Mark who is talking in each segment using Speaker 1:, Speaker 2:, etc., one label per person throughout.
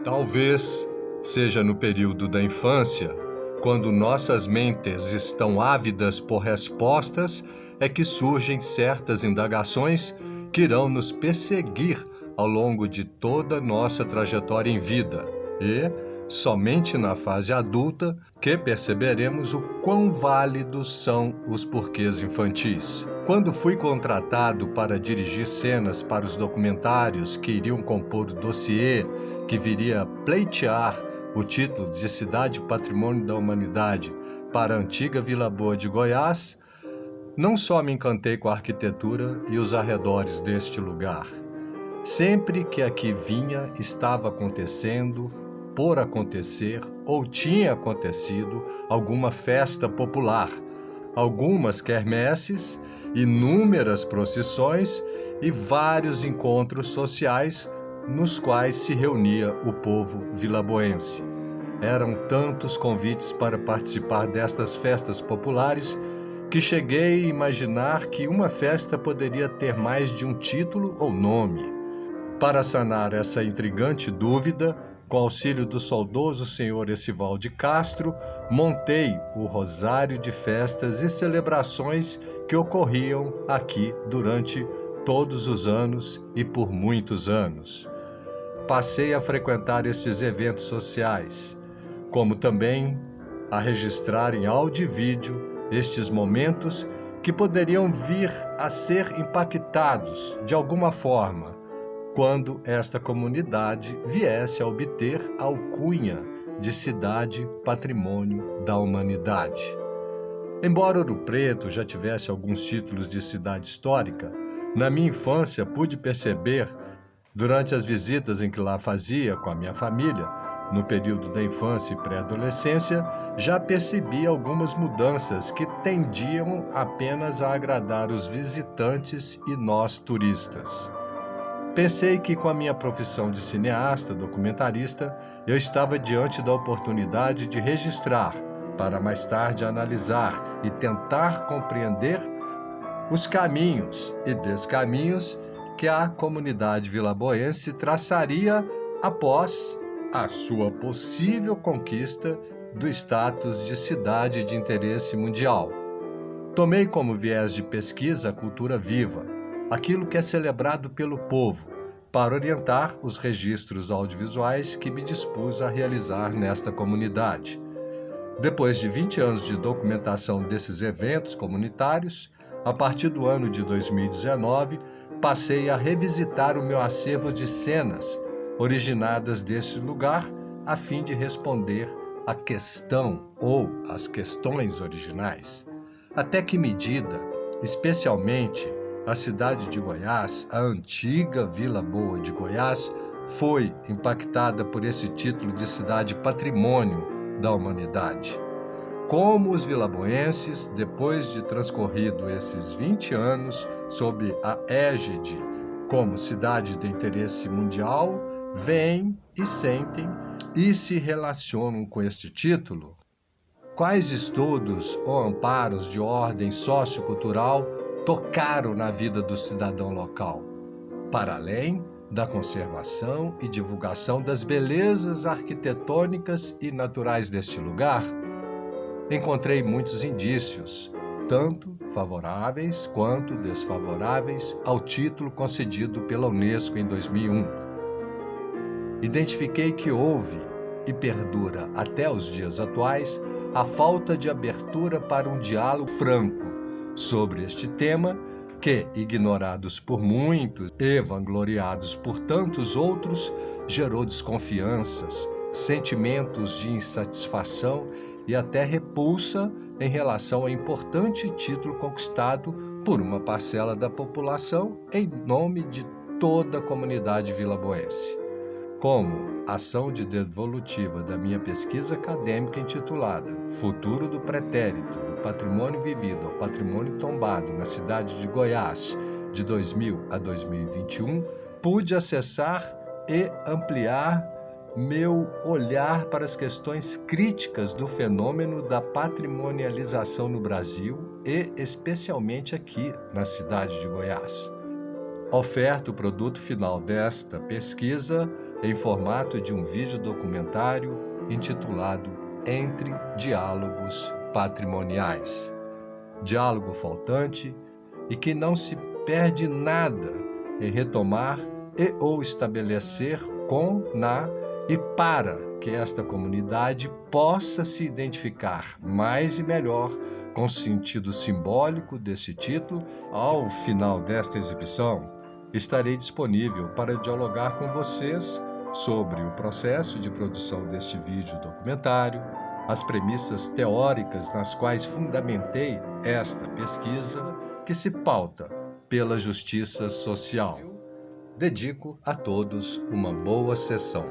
Speaker 1: Talvez seja no período da infância, quando nossas mentes estão ávidas por respostas, é que surgem certas indagações que irão nos perseguir ao longo de toda nossa trajetória em vida. E somente na fase adulta que perceberemos o quão válidos são os porquês infantis. Quando fui contratado para dirigir cenas para os documentários que iriam compor o dossiê que viria pleitear o título de Cidade Patrimônio da Humanidade para a antiga Vila Boa de Goiás, não só me encantei com a arquitetura e os arredores deste lugar. Sempre que aqui vinha, estava acontecendo, por acontecer ou tinha acontecido alguma festa popular, algumas quermesses, inúmeras procissões e vários encontros sociais nos quais se reunia o povo vilaboense. Eram tantos convites para participar destas festas populares que cheguei a imaginar que uma festa poderia ter mais de um título ou nome. Para sanar essa intrigante dúvida, com auxílio do saudoso senhor Esival de Castro, montei o rosário de festas e celebrações que ocorriam aqui durante todos os anos e por muitos anos. Passei a frequentar estes eventos sociais, como também a registrar em áudio e vídeo estes momentos que poderiam vir a ser impactados de alguma forma quando esta comunidade viesse a obter a alcunha de Cidade Patrimônio da Humanidade. Embora Ouro Preto já tivesse alguns títulos de cidade histórica, na minha infância pude perceber, durante as visitas em que lá fazia com a minha família, no período da infância e pré-adolescência, já percebi algumas mudanças que tendiam apenas a agradar os visitantes e nós turistas. Pensei que com a minha profissão de cineasta, documentarista, eu estava diante da oportunidade de registrar, para mais tarde analisar e tentar compreender os caminhos e descaminhos que a comunidade vilaboense traçaria após a sua possível conquista do status de cidade de interesse mundial. Tomei como viés de pesquisa a cultura viva, aquilo que é celebrado pelo povo, para orientar os registros audiovisuais que me dispus a realizar nesta comunidade. Depois de 20 anos de documentação desses eventos comunitários, a partir do ano de 2019, passei a revisitar o meu acervo de cenas originadas deste lugar, a fim de responder à questão ou às questões originais. Até que medida, especialmente a cidade de Goiás, a antiga Vila Boa de Goiás, foi impactada por esse título de Cidade Patrimônio da Humanidade. Como os vilaboenses, depois de transcorrido esses 20 anos sob a égide como cidade de interesse mundial, veem e sentem e se relacionam com este título? Quais estudos ou amparos de ordem sociocultural tocaram na vida do cidadão local, para além da conservação e divulgação das belezas arquitetônicas e naturais deste lugar? Encontrei muitos indícios, tanto favoráveis quanto desfavoráveis, ao título concedido pela Unesco em 2001. Identifiquei que houve, e perdura até os dias atuais, a falta de abertura para um diálogo franco sobre este tema que, ignorados por muitos e vangloriados por tantos outros, gerou desconfianças, sentimentos de insatisfação e até repulsa em relação ao importante título conquistado por uma parcela da população em nome de toda a comunidade vilaboense. Como ação de devolutiva da minha pesquisa acadêmica intitulada Futuro do Pretérito, do Patrimônio Vivido ao Patrimônio Tombado na cidade de Goiás, de 2000 a 2021, pude acessar e ampliar meu olhar para as questões críticas do fenômeno da patrimonialização no Brasil e especialmente aqui na cidade de Goiás. Oferto o produto final desta pesquisa em formato de um vídeo documentário intitulado Entre Diálogos Patrimoniais. Diálogo faltante e que não se perde nada em retomar e ou estabelecer com, na e para que esta comunidade possa se identificar mais e melhor com o sentido simbólico desse título. Ao final desta exibição, estarei disponível para dialogar com vocês sobre o processo de produção deste vídeo documentário, as premissas teóricas nas quais fundamentei esta pesquisa, que se pauta pela justiça social. Dedico a todos uma boa sessão.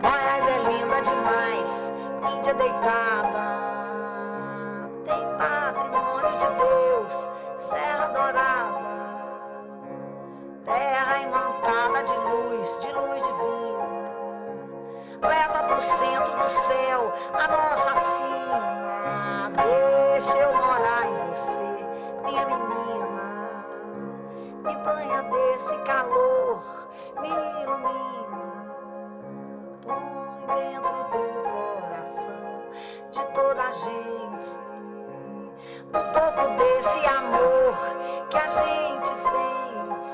Speaker 2: Goiás é linda demais, Índia deitada, tem patrimônio de Deus, Serra Dourada, terra imantada de luz divina, leva pro centro do céu a nossa sina, deixa eu morar em você, minha menina, me banha desse calor, me ilumina. Põe dentro do coração de toda a gente um pouco desse amor que a gente sente.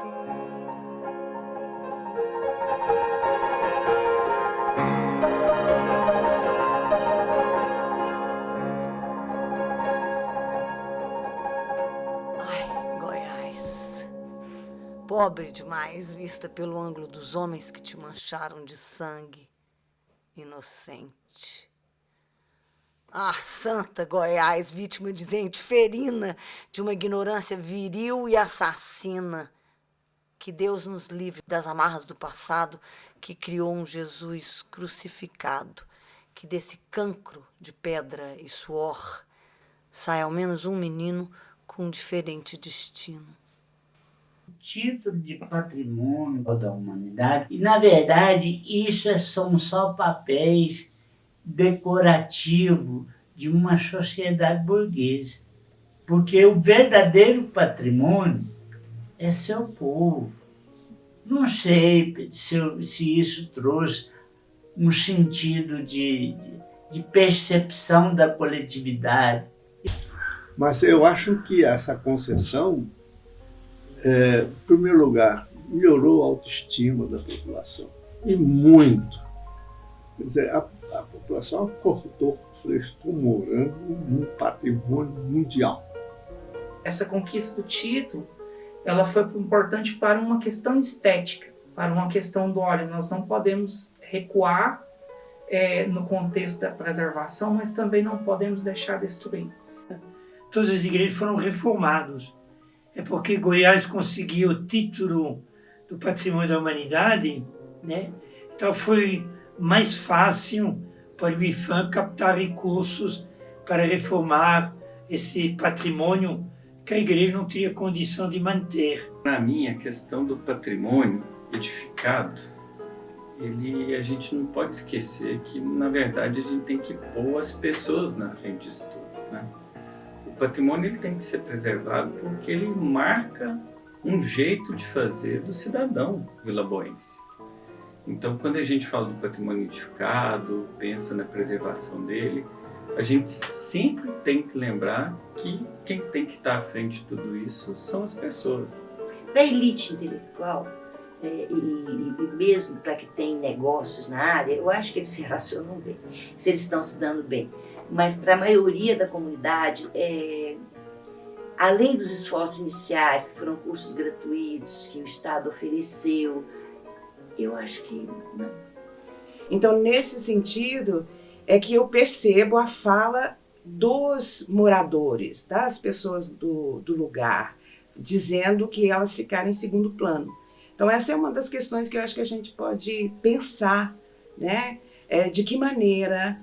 Speaker 2: Ai, Goiás, pobre demais vista pelo ângulo dos homens que te mancharam de sangue. Inocente. Ah, Santa Goiás, vítima de gente ferina, de uma ignorância viril e assassina. Que Deus nos livre das amarras do passado que criou um Jesus crucificado. Que desse cancro de pedra e suor saia ao menos um menino com um diferente destino.
Speaker 3: Título de patrimônio da humanidade, e na verdade isso são só papéis decorativos de uma sociedade burguesa, porque o verdadeiro patrimônio é seu povo. Não sei se isso trouxe um sentido de percepção da coletividade.
Speaker 4: Mas eu acho que essa concessão, em primeiro lugar, melhorou a autoestima da população. E muito. Quer dizer, a população acordou, estou morando num patrimônio mundial.
Speaker 5: Essa conquista do título, ela foi importante para uma questão estética, para uma questão do, olha, nós não podemos recuar no contexto da preservação, mas também não podemos deixar destruir.
Speaker 3: Todas as igrejas foram reformadas. É porque Goiás conseguiu o título do Patrimônio da Humanidade, né? Então foi mais fácil para o IPHAN captar recursos para reformar esse patrimônio que a igreja não tinha condição de manter.
Speaker 6: Para mim, a questão do patrimônio edificado, a gente não pode esquecer que, na verdade, a gente tem que pôr as pessoas na frente disso tudo, né? O patrimônio ele tem que ser preservado porque ele marca um jeito de fazer do cidadão vilaboense. Então, quando a gente fala do patrimônio edificado, pensa na preservação dele, a gente sempre tem que lembrar que quem tem que estar à frente de tudo isso são as pessoas.
Speaker 7: Para a elite intelectual, e mesmo para que tenham negócios na área, eu acho que eles se relacionam bem, se eles estão se dando bem. Mas para a maioria da comunidade, além dos esforços iniciais, que foram cursos gratuitos, que o Estado ofereceu, eu acho que não.
Speaker 8: Então, nesse sentido, é que eu percebo a fala dos moradores, das pessoas do lugar, dizendo que elas ficaram em segundo plano. Então, essa é uma das questões que eu acho que a gente pode pensar, né? De que maneira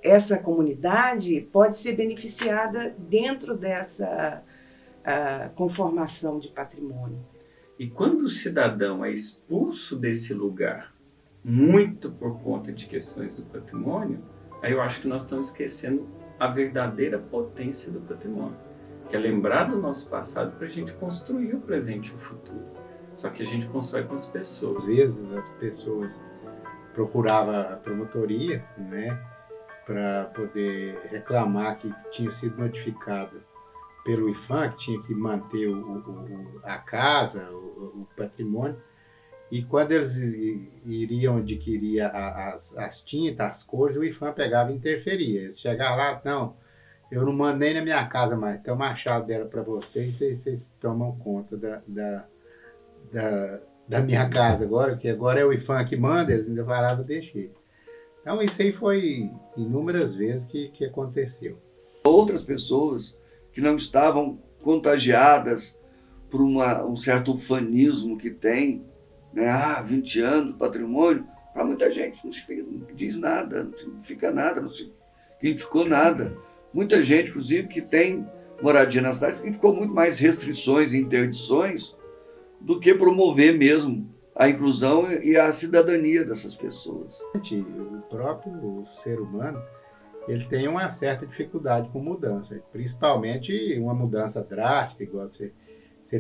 Speaker 8: essa comunidade pode ser beneficiada dentro dessa conformação de patrimônio.
Speaker 6: E quando o cidadão é expulso desse lugar, muito por conta de questões do patrimônio, aí eu acho que nós estamos esquecendo a verdadeira potência do patrimônio, que é lembrar do nosso passado para a gente construir o presente e o futuro. Só que a gente constrói com as pessoas.
Speaker 9: Às vezes as pessoas procuravam a promotoria, né, para poder reclamar que tinha sido notificado pelo IPHAN, que tinha que manter a casa, o patrimônio, e quando eles iriam adquirir as tintas, as cores, o IPHAN pegava e interferia. Eles chegavam lá, não, eu não mando nem na minha casa mais, tem uma chave dela para vocês, vocês tomam conta da minha casa agora, que agora é o IPHAN que manda, eles ainda falavam, deixei. Então isso aí foi inúmeras vezes que aconteceu.
Speaker 10: Outras pessoas que não estavam contagiadas por um certo ufanismo que tem, né? 20 anos, patrimônio, para muita gente não diz nada, não significa nada, não significou nada. Muita gente, inclusive, que tem moradia na cidade, significou muito mais restrições e interdições do que promover mesmo a inclusão e a cidadania dessas pessoas.
Speaker 9: O próprio ser humano, ele tem uma certa dificuldade com mudança, principalmente uma mudança drástica, igual você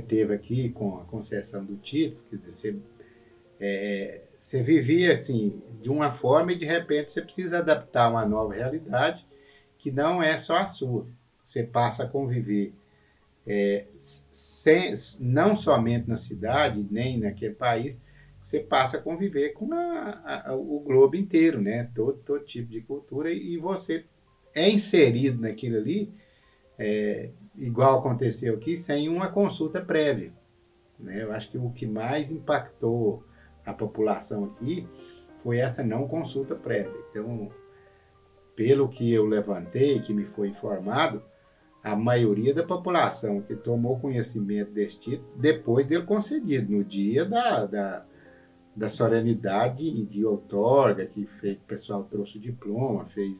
Speaker 9: teve aqui com a concessão do título, quer dizer, você vivia assim, de uma forma e de repente você precisa adaptar a uma nova realidade que não é só a sua. Você passa a conviver não somente na cidade, nem naquele país, você passa a conviver com o globo inteiro, né? Todo tipo de cultura, e você é inserido naquilo ali, igual aconteceu aqui, sem uma consulta prévia, né? Eu acho que o que mais impactou a população aqui foi essa não consulta prévia. Então, pelo que eu levantei, que me foi informado, a maioria da população que tomou conhecimento desse título depois dele concedido, no dia da solenidade de outorga, que fez, o pessoal trouxe o diploma, fez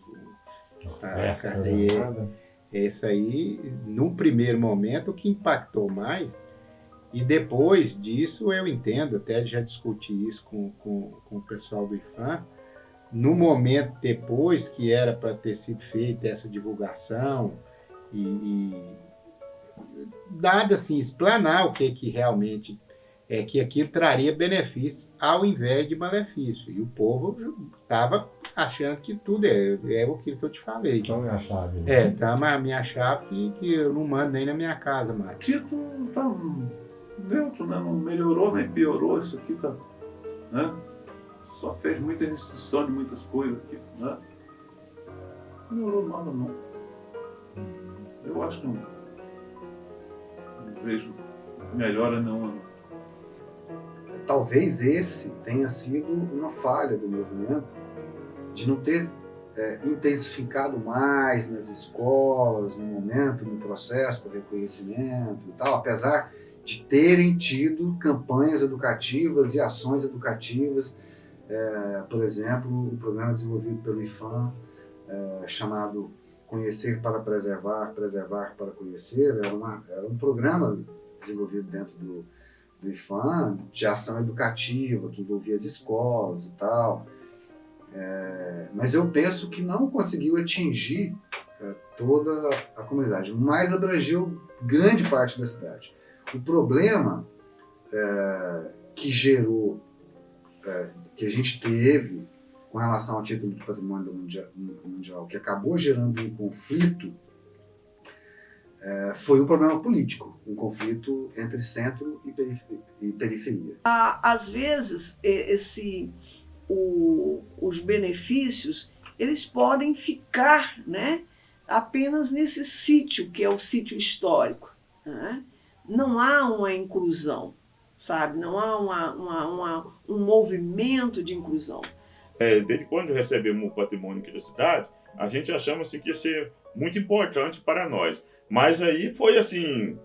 Speaker 9: a carteira. Esse aí, no primeiro momento, o que impactou mais, e depois disso eu entendo, até já discuti isso com o pessoal do IPHAN, no momento depois que era para ter sido feita essa divulgação e dado assim, explanar o que realmente que aquilo traria benefício ao invés de malefício. E o povo estava achando que tudo é aquilo que eu te falei.
Speaker 11: Toma a chave. Né?
Speaker 9: Toma a minha chave que eu não mando nem na minha casa mais.
Speaker 12: O título está neutro, né? Não melhorou nem piorou, isso aqui tá, né? Só fez muita restrição de muitas coisas aqui, né? Não melhorou nada não. Eu acho que não vejo melhora não.
Speaker 13: Talvez esse tenha sido uma falha do movimento de não ter intensificado mais nas escolas, no momento, no processo do reconhecimento e tal, apesar de terem tido campanhas educativas e ações educativas, por exemplo, um programa desenvolvido pelo IPHAN, chamado Conhecer para Preservar, Preservar para Conhecer, era um programa desenvolvido dentro do IPHAN, de ação educativa, que envolvia as escolas e tal. Mas eu penso que não conseguiu atingir toda a comunidade, mas abrangeu grande parte da cidade. O problema que gerou, que a gente teve com relação ao título do patrimônio mundial, que acabou gerando um conflito foi um problema político, um conflito entre centro e periferia.
Speaker 11: Às vezes, os benefícios, eles podem ficar, né, apenas nesse sítio, que é o sítio histórico, né? Não há uma inclusão, sabe? Não há um movimento de inclusão.
Speaker 12: Desde quando recebemos o patrimônio aqui da cidade, a gente achava assim, que ia ser muito importante para nós. Mas aí foi assim,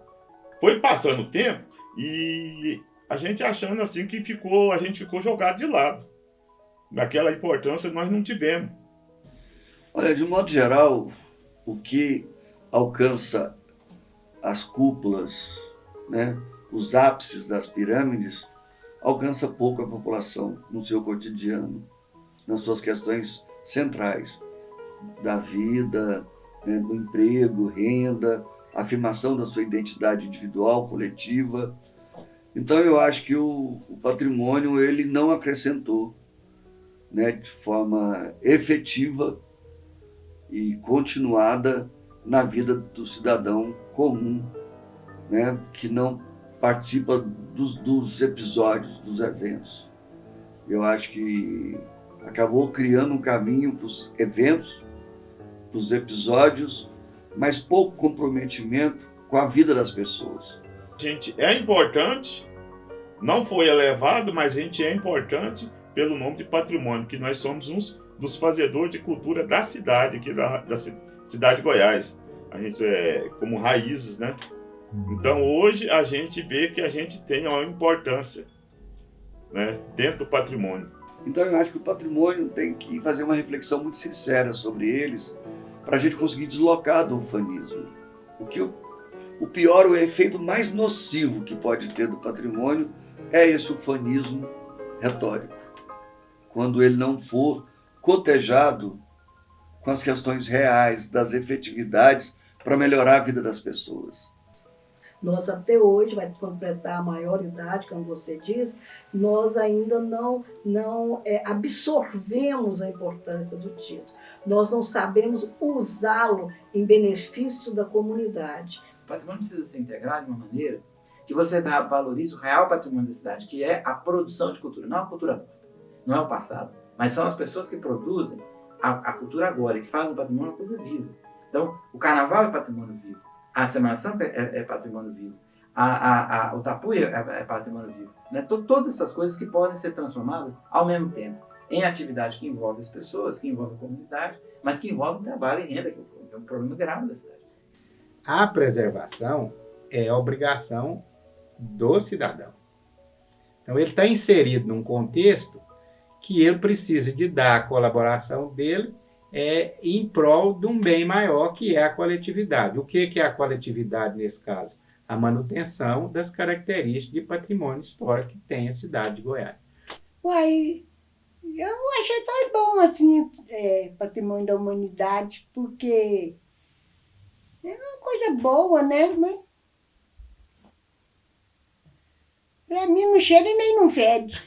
Speaker 12: foi passando o tempo e a gente achando assim que a gente ficou jogado de lado. Daquela importância nós não tivemos.
Speaker 10: Olha, de modo geral, o que alcança as cúpulas, né, os ápices das pirâmides, alcança pouco a população no seu cotidiano, nas suas questões centrais da vida, né, do emprego, renda, afirmação da sua identidade individual, coletiva. Então eu acho que o patrimônio ele não acrescentou, né, de forma efetiva e continuada na vida do cidadão comum, né, que não participa dos episódios, dos eventos. Eu acho que acabou criando um caminho para os eventos, para os episódios, mas pouco comprometimento com a vida das pessoas.
Speaker 12: A gente é importante, não foi elevado, mas a gente é importante pelo nome de patrimônio, que nós somos uns dos fazedores de cultura da cidade, aqui da cidade de Goiás. A gente é como raízes, né? Então hoje a gente vê que a gente tem uma importância, né, dentro do patrimônio.
Speaker 10: Então eu acho que o patrimônio tem que fazer uma reflexão muito sincera sobre eles para a gente conseguir deslocar do ufanismo. O pior, o efeito mais nocivo que pode ter do patrimônio é esse ufanismo retórico, quando ele não for cotejado com as questões reais, das efetividades para melhorar a vida das pessoas.
Speaker 14: Nós até hoje, vai completar a maioridade, como você diz, nós ainda não absorvemos a importância do título. Nós não sabemos usá-lo em benefício da comunidade.
Speaker 15: O patrimônio precisa ser integrado de uma maneira que você valorize o real patrimônio da cidade, que é a produção de cultura, não a cultura morta, não é o passado, mas são as pessoas que produzem a cultura agora, que fazem o patrimônio uma coisa viva. Então, o carnaval é patrimônio vivo, a Semana Santa é patrimônio vivo, o tapuia é patrimônio vivo. Né? Todas essas coisas que podem ser transformadas ao mesmo tempo em atividade que envolve as pessoas, que envolve a comunidade, mas que envolve trabalho e renda, que é um problema grave da cidade.
Speaker 9: A preservação é a obrigação do cidadão. Então ele está inserido num contexto que ele precisa de dar a colaboração dele em prol de um bem maior, que é a coletividade. O que é a coletividade nesse caso? A manutenção das características de patrimônio histórico que tem a cidade de Goiás.
Speaker 16: Uai, eu achei que foi bom, assim, patrimônio da humanidade, porque é uma coisa boa, né? Mas pra mim não cheira e nem não fede.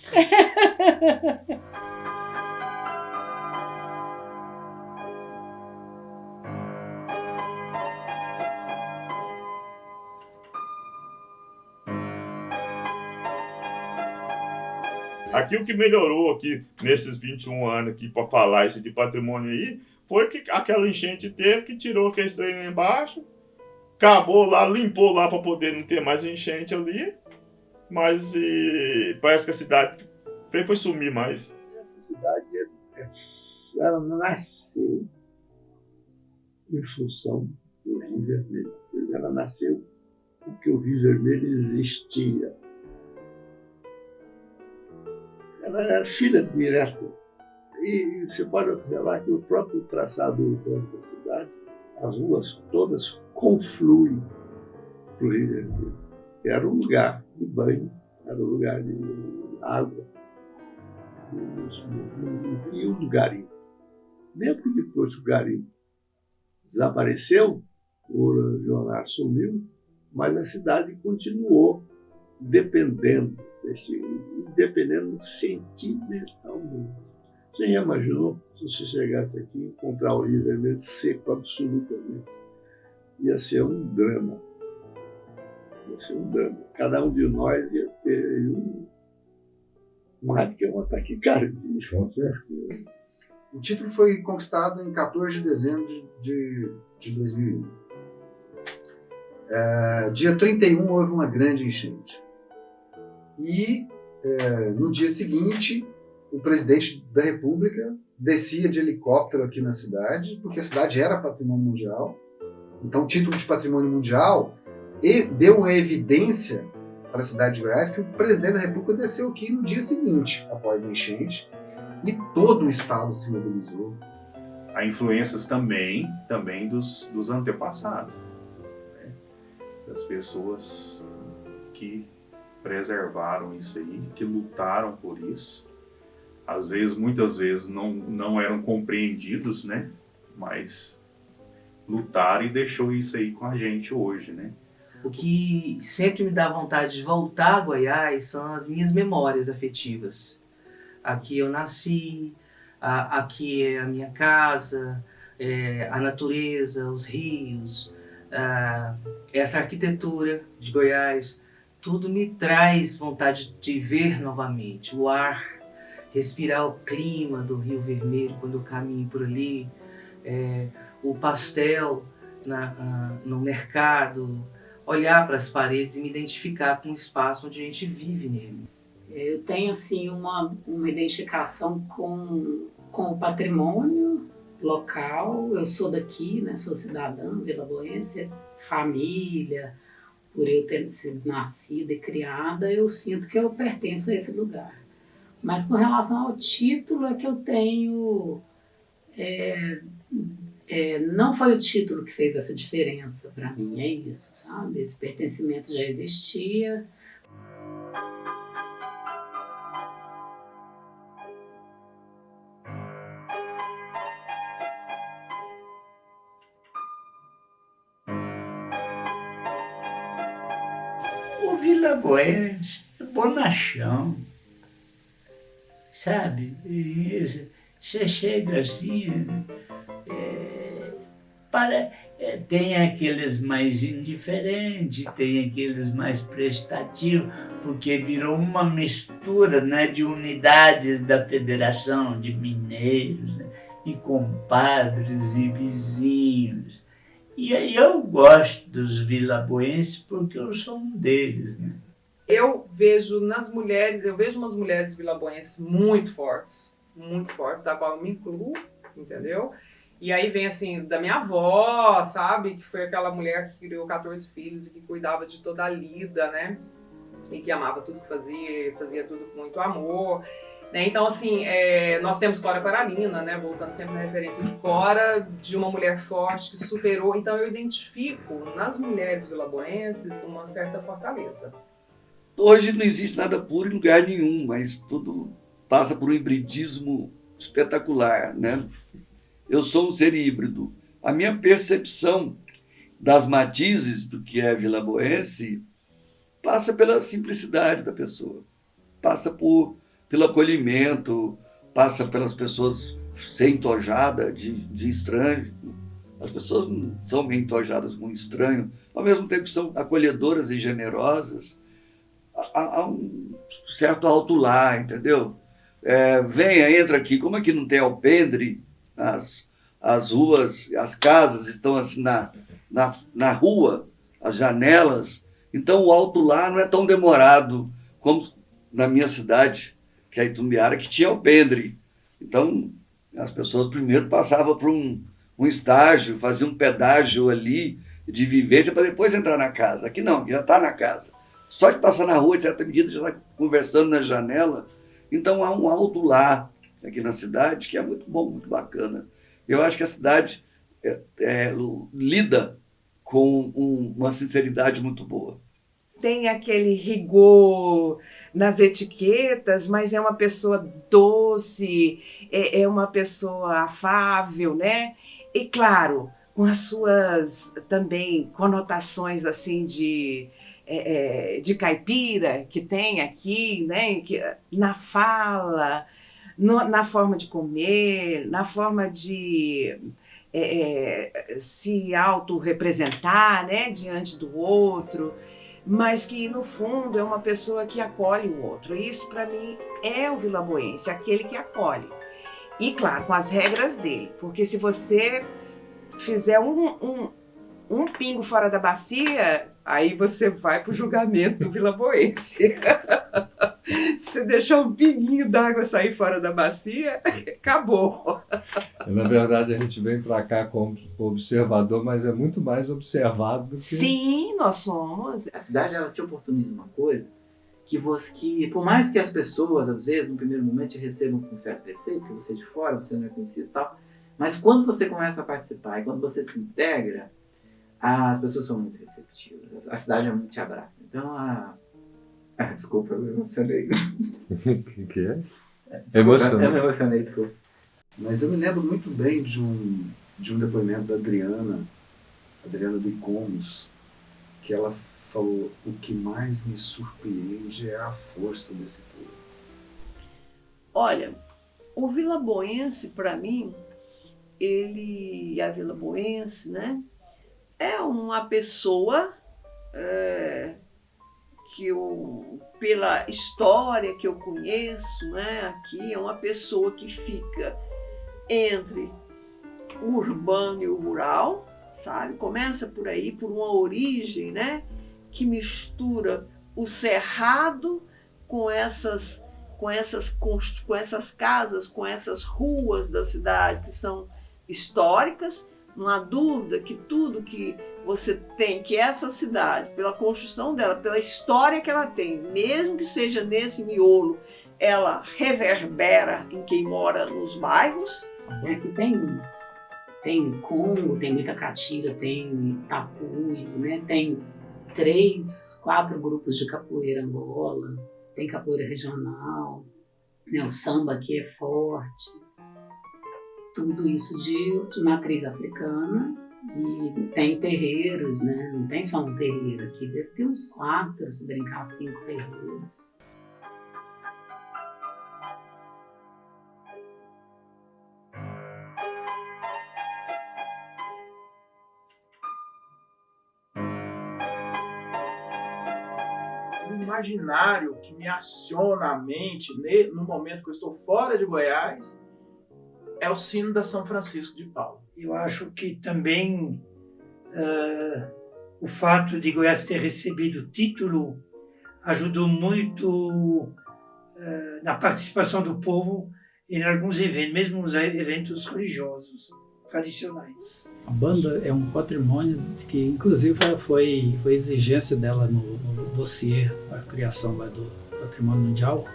Speaker 12: Aqui o que melhorou aqui nesses 21 anos aqui para falar esse de patrimônio aí, foi que aquela enchente teve, que tirou aquele trem lá embaixo, acabou lá, limpou lá para poder não ter mais enchente ali, mas parece que a cidade foi sumir mais.
Speaker 4: Essa cidade, ela nasceu em função do Rio Vermelho. Ela nasceu porque o Rio Vermelho existia. Ela era filha direta. E você pode observar que o próprio traçado urbano da cidade, as ruas todas confluem para o Rio Vermelho. Era um lugar de banho, era um lugar de água e o garimpo. Mesmo que depois que o garimpo desapareceu, o Leonardo sumiu, mas a cidade continuou dependendo sentimentalmente. Você já imaginou se você chegasse aqui e encontrar o Rio Vermelho seco absolutamente? ia ser um drama. Ia ser um drama. Cada um de nós ia ter mais que um ataque cardíaco.
Speaker 13: O título foi conquistado em 14 de dezembro de 2001. Dia 31 houve uma grande enchente. E no dia seguinte, o presidente da República descia de helicóptero aqui na cidade, porque a cidade era patrimônio mundial. Então, o título de patrimônio mundial deu uma evidência para a cidade de Goiás que o presidente da República desceu aqui no dia seguinte, após a enchente, e todo o estado se mobilizou.
Speaker 12: Há influências também dos antepassados, né? Das pessoas que preservaram isso aí, que lutaram por isso. Às vezes, muitas vezes, não eram compreendidos, né? Mas lutaram e deixou isso aí com a gente hoje, né?
Speaker 17: O que sempre me dá vontade de voltar a Goiás são as minhas memórias afetivas. Aqui eu nasci, aqui é a minha casa, a natureza, os rios, essa arquitetura de Goiás, tudo me traz vontade de ver novamente. O ar, respirar o clima do Rio Vermelho quando eu caminho por ali, o pastel no mercado, olhar para as paredes e me identificar com o espaço onde a gente vive nele.
Speaker 18: Eu tenho assim uma identificação com o patrimônio local. Eu sou daqui, né? Sou cidadã vilaboense, família. Por eu ter sido nascida e criada, eu sinto que eu pertenço a esse lugar. Mas com relação ao título é que eu tenho... não foi o título que fez essa diferença para mim, é isso, sabe? Esse pertencimento já existia.
Speaker 19: O Vilaboense é bonachão, sabe? Você chega assim, tem aqueles mais indiferentes, tem aqueles mais prestativos, porque virou uma mistura, né, de unidades da federação de mineiros, né, e compadres e vizinhos. E aí eu gosto dos vilaboenses porque eu sou um deles, né?
Speaker 20: Eu vejo umas mulheres vilaboenses muito fortes, da qual eu me incluo, entendeu? E aí vem assim, da minha avó, sabe? Que foi aquela mulher que criou 14 filhos e que cuidava de toda a lida, né? E que amava tudo que fazia tudo com muito amor. Né? Então, assim, nós temos Cora Coralina, né? Voltando sempre na referência de Cora, de uma mulher forte que superou. Então, eu identifico nas mulheres vilaboenses uma certa fortaleza.
Speaker 10: Hoje não existe nada puro em lugar nenhum, mas tudo passa por um hibridismo espetacular, né? Eu sou um ser híbrido. A minha percepção das matizes do que é vilaboense passa pela simplicidade da pessoa, passa pelo acolhimento, passa pelas pessoas ser entojada de estranho. As pessoas não são meio entojadas com estranho, ao mesmo tempo que são acolhedoras e generosas. Há um certo alto lá, entendeu? Venha, entra aqui. Como é que não tem alpendre? As ruas, as casas estão assim na rua, as janelas. Então o alto lá não é tão demorado como na minha cidade, que é Itumbiara, que tinha alpendre. Então as pessoas primeiro passavam por um estágio, faziam um pedágio ali de vivência para depois entrar na casa. Aqui não, já está na casa. Só de passar na rua, de certa medida, já está conversando na janela. Então há um alto lá aqui na cidade que é muito bom, muito bacana. Eu acho que a cidade lida com uma sinceridade muito boa.
Speaker 8: Tem aquele rigor nas etiquetas, mas é uma pessoa doce, é uma pessoa afável, né? E claro, com as suas também conotações assim de caipira que tem aqui, né? Na fala, na forma de comer, na forma de se autorrepresentar, né, diante do outro, mas que no fundo é uma pessoa que acolhe o outro. Isso para mim é o vilaboense, aquele que acolhe. E claro, com as regras dele, porque se você fizer um pingo fora da bacia, aí você vai pro julgamento do vilaboense. Se você deixar um pinguinho d'água sair fora da bacia, acabou.
Speaker 1: Na verdade, a gente vem para cá como observador, mas é muito mais observado do que...
Speaker 8: Sim, nós somos.
Speaker 15: A cidade, ela te oportuniza uma coisa que por mais que as pessoas, às vezes, no primeiro momento, te recebam com certo receio, porque você é de fora, você não é conhecido e tal, mas quando você começa a participar e quando você se integra, as pessoas são muito receptivas. A cidade realmente te abraça. Então, desculpa, eu me emocionei.
Speaker 1: O que é?
Speaker 15: Desculpa, eu me emocionei, desculpa.
Speaker 13: Mas eu me lembro muito bem de um depoimento da Adriana do Icomos, que ela falou: o que mais me surpreende é a força desse povo.
Speaker 11: Olha, o vilaboense, para mim, a vilaboense, né, é uma pessoa que eu, pela história que eu conheço, né, aqui, é uma pessoa que fica entre o urbano e o rural, sabe? Começa por aí, por uma origem, né, que mistura o cerrado com essas casas, com essas ruas da cidade que são históricas. Não há dúvida que tudo que você tem, que essa cidade, pela construção dela, pela história que ela tem, mesmo que seja nesse miolo, ela reverbera em quem mora nos bairros.
Speaker 18: Aqui tem Congo, tem muita catira, tem tapuio, né? Tem 3, 4 grupos de capoeira Angola, tem capoeira regional, né? O samba aqui é forte. Tudo isso de matriz africana, e tem terreiros, né? Não tem só um terreiro aqui, deve ter uns 4, se brincar, 5 terreiros.
Speaker 21: O imaginário que me aciona a mente no momento que eu estou fora de Goiás é o sino da São Francisco de Paula.
Speaker 3: Eu acho que também o fato de Goiás ter recebido o título ajudou muito na participação do povo em alguns eventos, mesmo os eventos religiosos tradicionais.
Speaker 22: A banda é um patrimônio que, inclusive, foi exigência dela no dossiê, a criação lá do Patrimônio Mundial,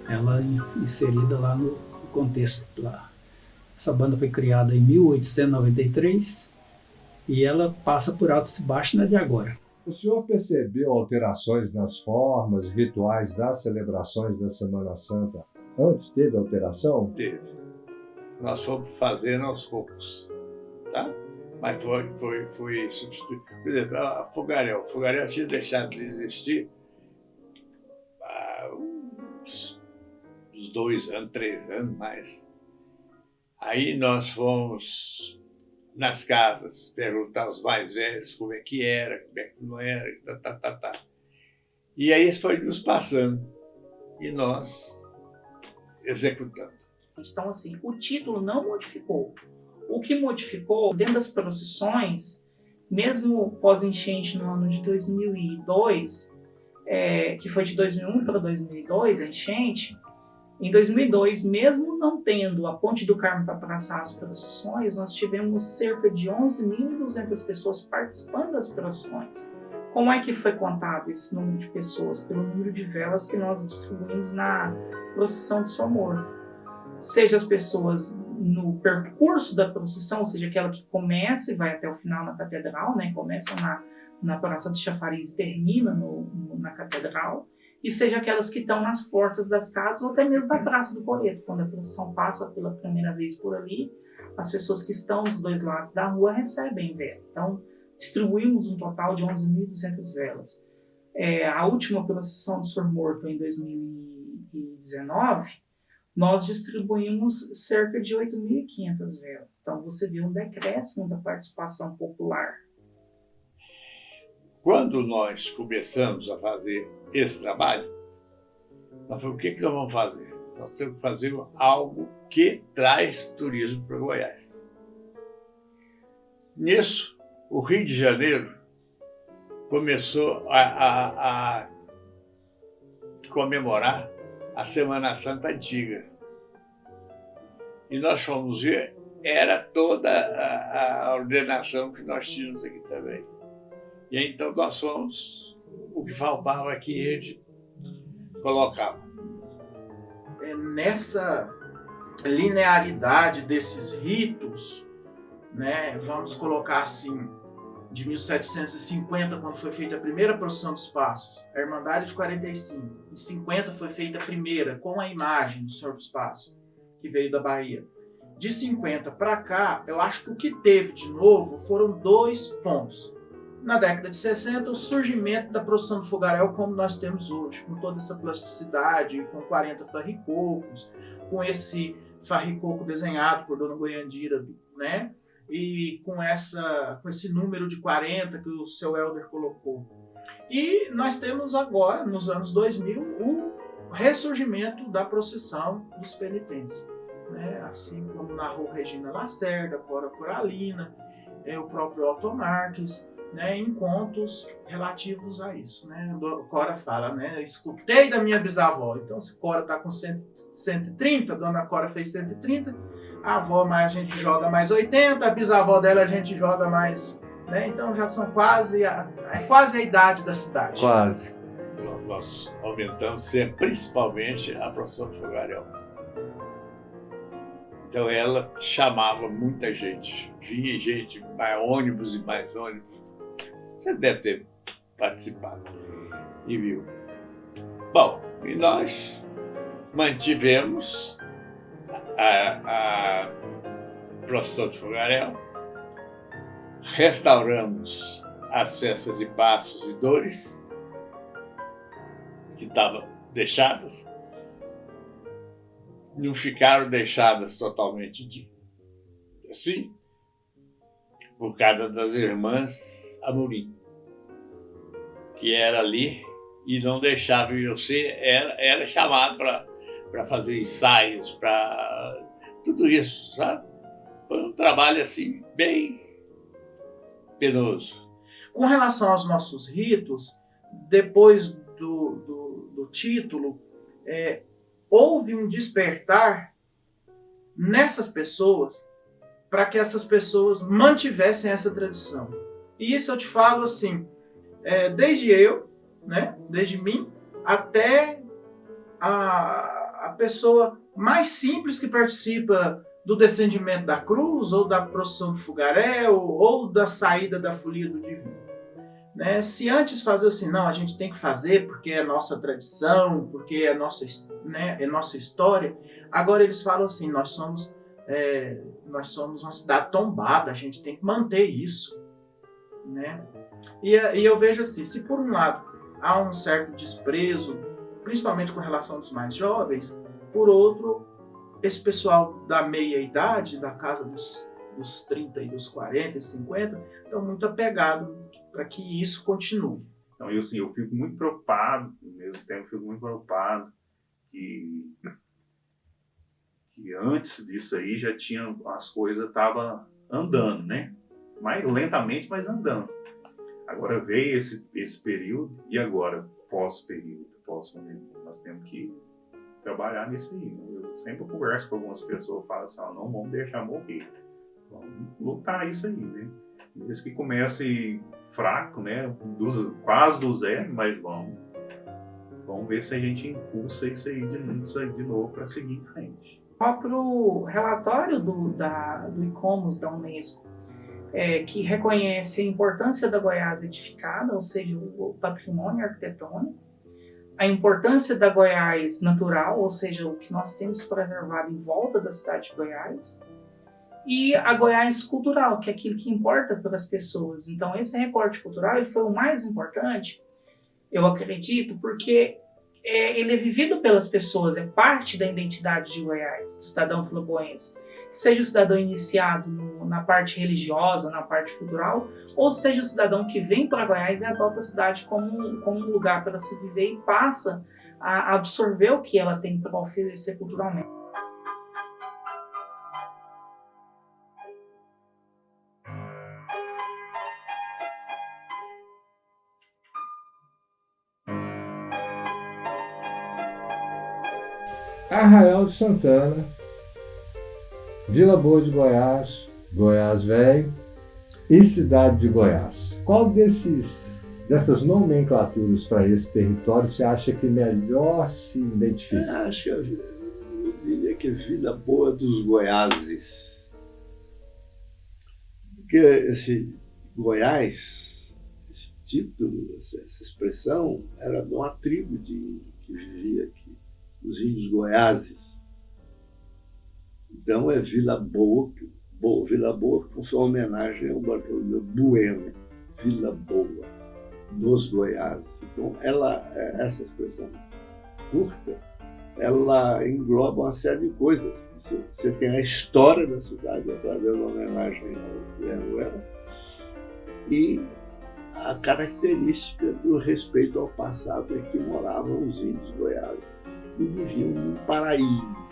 Speaker 22: ela inserida lá no contexto lá. Essa banda foi criada em 1893 e ela passa por altos e baixos, não é de agora.
Speaker 1: O senhor percebeu alterações nas formas, rituais das celebrações da Semana Santa? Antes teve alteração?
Speaker 12: Teve. Nós fomos fazendo aos poucos, tá? Mas foi substituído. Por exemplo, a fogaréu. O fogaréu tinha deixado de existir há uns 2 anos, 3 anos mais. Aí nós fomos nas casas perguntar aos mais velhos como é que era, como é que não era, E aí isso foi nos passando e nós executando.
Speaker 5: Então, assim, o título não modificou. O que modificou, dentro das procissões, mesmo pós-enchente no ano de 2002, que foi de 2001 para 2002, a enchente, em 2002, mesmo não tendo a Ponte do Carmo para passar as procissões, nós tivemos cerca de 11.200 pessoas participando das procissões. Como é que foi contado esse número de pessoas? Pelo número de velas que nós distribuímos na procissão de São Morto. Seja as pessoas no percurso da procissão, ou seja, aquela que começa e vai até o final na catedral, né? Começa na Praça de Chafariz e termina na catedral, e seja aquelas que estão nas portas das casas ou até mesmo da Praça do Coreto. Quando a procissão passa pela primeira vez por ali, as pessoas que estão dos 2 lados da rua recebem vela. Então, distribuímos um total de 11.200 velas. A última procissão do Senhor Morto, em 2019, nós distribuímos cerca de 8.500 velas. Então, você vê um decréscimo da participação popular.
Speaker 2: Quando nós começamos a fazer esse trabalho, nós falamos, o que nós vamos fazer? Nós temos que fazer algo que traz turismo para Goiás. Nisso, o Rio de Janeiro começou a comemorar a Semana Santa Antiga. E nós fomos ver, era toda a ordenação que nós tínhamos aqui também. E aí, então nós fomos, o que faltava aqui eles colocavam.
Speaker 21: Nessa linearidade desses ritos, né, vamos colocar assim, de 1750, quando foi feita a primeira procissão dos Passos, a Irmandade de 45. Em 50 foi feita a primeira, com a imagem do Senhor dos Passos, que veio da Bahia. De 50 para cá, eu acho que o que teve de novo foram 2 pontos. Na década de 60, o surgimento da procissão do fogaréu como nós temos hoje, com toda essa plasticidade, com 40 farricocos, com esse farricoco desenhado por Dona Goiandira, né? E com esse número de 40 que o seu Helder colocou. E nós temos agora, nos anos 2000, o ressurgimento da procissão dos penitentes. Né? Assim como narrou Regina Lacerda, Cora Coralina, o próprio Otto Marques, né, em contos relativos a isso. Né? Cora fala, né, escutei da minha bisavó. Então, se Cora está com 130, Dona Cora fez 130, a avó a gente joga mais 80, a bisavó dela a gente joga mais... Né? Então, já são quase a idade da cidade.
Speaker 2: Quase. Nós aumentamos sempre, principalmente a procissão do fogaréu. Então, ela chamava muita gente. Vinha gente, mais ônibus e mais ônibus. Você deve ter participado e viu. Bom, e nós mantivemos a procissão de fogaréu, restauramos as festas de Passos e Dores, que estavam deixadas, não ficaram deixadas totalmente assim, por causa das irmãs Amorim, que era ali e não deixava você, era chamado para fazer ensaios, para tudo isso, sabe? Foi um trabalho assim, bem penoso.
Speaker 21: Com relação aos nossos ritos, depois do título, houve um despertar nessas pessoas para que essas pessoas mantivessem essa tradição. E isso eu te falo assim, desde eu, né, desde mim, até a pessoa mais simples que participa do descendimento da cruz, ou da procissão do fogaréu, ou da saída da folia do divino. Né? Se antes fazer assim, não, a gente tem que fazer porque é nossa tradição, porque é nossa história, agora eles falam assim, nós somos uma cidade tombada, a gente tem que manter isso. Né? E eu vejo assim, se por um lado há um certo desprezo, principalmente com relação aos mais jovens, por outro, esse pessoal da meia-idade, da casa dos 30 e dos 40 e 50, estão muito apegados para que isso continue.
Speaker 12: Então, eu fico muito preocupado, ao mesmo tempo fico muito preocupado que antes disso aí já tinha, as coisas estavam andando, né? Mais lentamente, mas andando. Agora veio esse período, e agora, pós-período, nós temos que trabalhar nisso aí. Eu sempre converso com algumas pessoas, falo assim, não vamos deixar morrer. Vamos lutar isso aí, né? Mesmo que comece fraco, né? Quase do zero, mas vamos ver se a gente impulsa isso aí de novo para seguir em frente.
Speaker 5: O próprio relatório do ICOMOS da Unesco, que reconhece a importância da Goiás edificada, ou seja, o patrimônio arquitetônico, a importância da Goiás natural, ou seja, o que nós temos preservado em volta da cidade de Goiás, e a Goiás cultural, que é aquilo que importa para as pessoas. Então, esse recorte cultural ele foi o mais importante, eu acredito, porque ele é vivido pelas pessoas, é parte da identidade de Goiás, do cidadão vilaboense. Seja o cidadão iniciado na parte religiosa, na parte cultural, ou seja o cidadão que vem para Goiás e adota a cidade como um lugar para se viver e passa a absorver o que ela tem para oferecer culturalmente.
Speaker 1: Arraial de Santana, Vila Boa de Goiás, Goiás Velho e Cidade de Goiás. Qual dessas nomenclaturas para esse território você acha que melhor se identifica?
Speaker 4: Acho que eu diria que é Vila Boa dos Goiáses. Porque esse Goiás, esse título, essa expressão, era de uma tribo de índios que vivia aqui, os índios Goiáses. Então é Vila Boa, Vila Boa como sua homenagem ao Bartolomeu Bueno, Vila Boa dos Goiáses. Então essa expressão curta, ela engloba uma série de coisas. Você tem a história da cidade através da homenagem ao Bueno e a característica do respeito ao passado em que moravam os índios Goiáses e viviam num paraíso.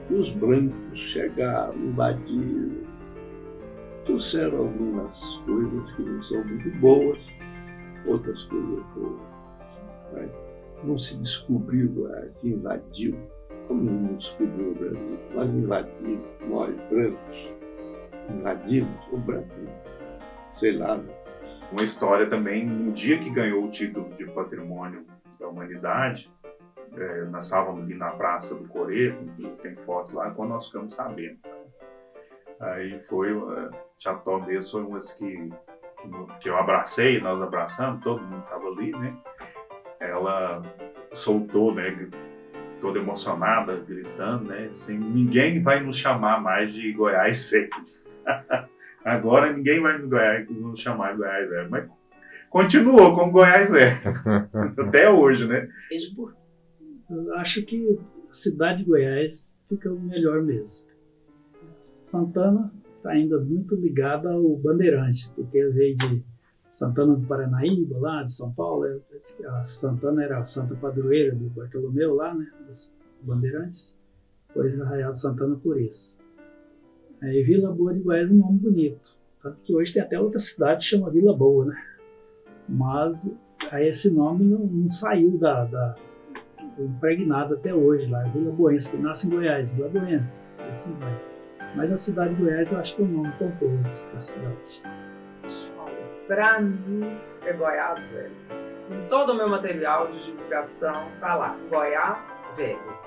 Speaker 4: E os brancos chegaram, invadiram, trouxeram algumas coisas que não são muito boas, outras coisas boas. Né? Não se descobriu Goiás, se invadiu. Como não descobriu o Brasil? Nós invadimos, nós brancos, invadimos o Brasil. Sei lá. Né?
Speaker 12: Uma história também, no dia que ganhou o título de Patrimônio da Humanidade, nós estávamos ali na Praça do Coreto, tem fotos lá, quando nós ficamos sabendo. Aí foi, Cható mesmo foi umas que eu abracei, nós abraçamos, todo mundo estava ali, né? Ela soltou, né, toda emocionada, gritando, né? Assim, ninguém vai nos chamar mais de Goiás Velho. Agora ninguém vai nos chamar de Goiás Velho, mas continuou como Goiás Velho, até hoje, né?
Speaker 22: Eu acho que a cidade de Goiás fica o melhor mesmo. Santana está ainda muito ligada ao Bandeirante, porque às vezes de Santana do Paranaíba, lá de São Paulo, a Santana era a santa padroeira do Bartolomeu lá, né, dos Bandeirantes, por isso Arraial de Santana por isso. Aí Vila Boa de Goiás é um nome bonito, tanto que hoje tem até outra cidade que chama Vila Boa, né? Mas aí esse nome não saiu impregnado até hoje lá, Vila Boense, que nasce em Goiás, Vila Boense, assim vai. Mas a cidade de Goiás eu acho que é um nome pomposo para a cidade.
Speaker 20: Para mim é Goiás Velho. Em todo o meu material de divulgação tá lá, Goiás Velho.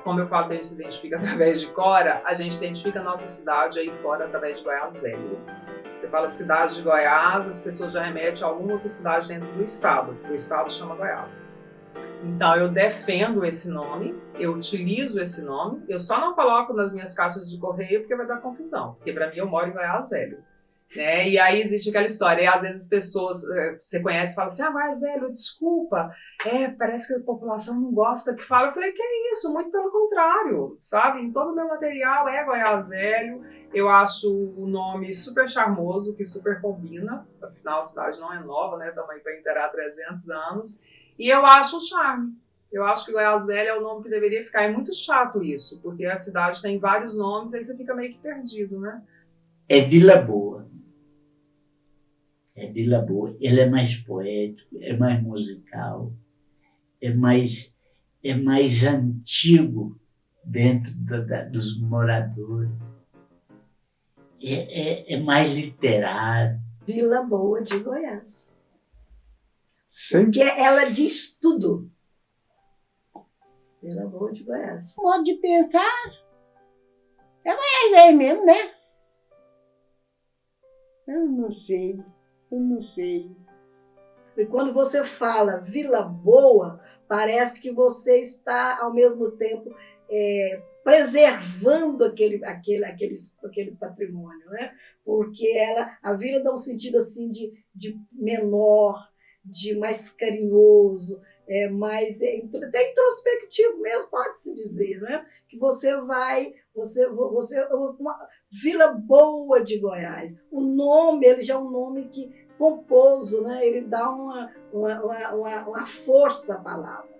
Speaker 20: Como eu falo que a gente se identifica através de Cora, a gente identifica a nossa cidade aí fora através de Goiás Velho. Você fala cidade de Goiás, as pessoas já remetem a alguma outra cidade dentro do estado, porque o estado chama Goiás. Então eu defendo esse nome, eu utilizo esse nome, eu só não coloco nas minhas caixas de correio porque vai dar confusão, porque para mim eu moro em Goiás Velho. Né? E aí existe aquela história, e às vezes as pessoas, você conhece, falam assim, Goiás Velho, desculpa, parece que a população não gosta que fala. Eu falei, que é isso, muito pelo contrário, sabe? Em todo o meu material é Goiás Velho, eu acho o nome super charmoso, que super combina, afinal a cidade não é nova, né? Estamos aí para inteirar 300 anos, e eu acho um charme. Eu acho que Goiás Velho é o nome que deveria ficar. É muito chato isso, porque a cidade tem vários nomes, aí você fica meio que perdido, né?
Speaker 19: É Vila Boa. É Vila Boa. Ele é mais poético, é mais musical, é mais antigo dentro dos moradores. É mais literário.
Speaker 14: Vila Boa de Goiás.
Speaker 1: Sim.
Speaker 14: Porque ela diz tudo. Vila Boa de Goiás.
Speaker 16: Modo de pensar, é Goiás Velho mesmo, né? Eu não sei.
Speaker 14: E quando você fala Vila Boa, parece que você está, ao mesmo tempo, preservando aquele patrimônio, né? Porque a vila dá um sentido assim de menor, de mais carinhoso, mais até introspectivo mesmo, pode-se dizer, né? Que você vai, uma Vila Boa de Goiás. O nome, ele já é um nome que pomposo, né? Ele dá uma força à palavra.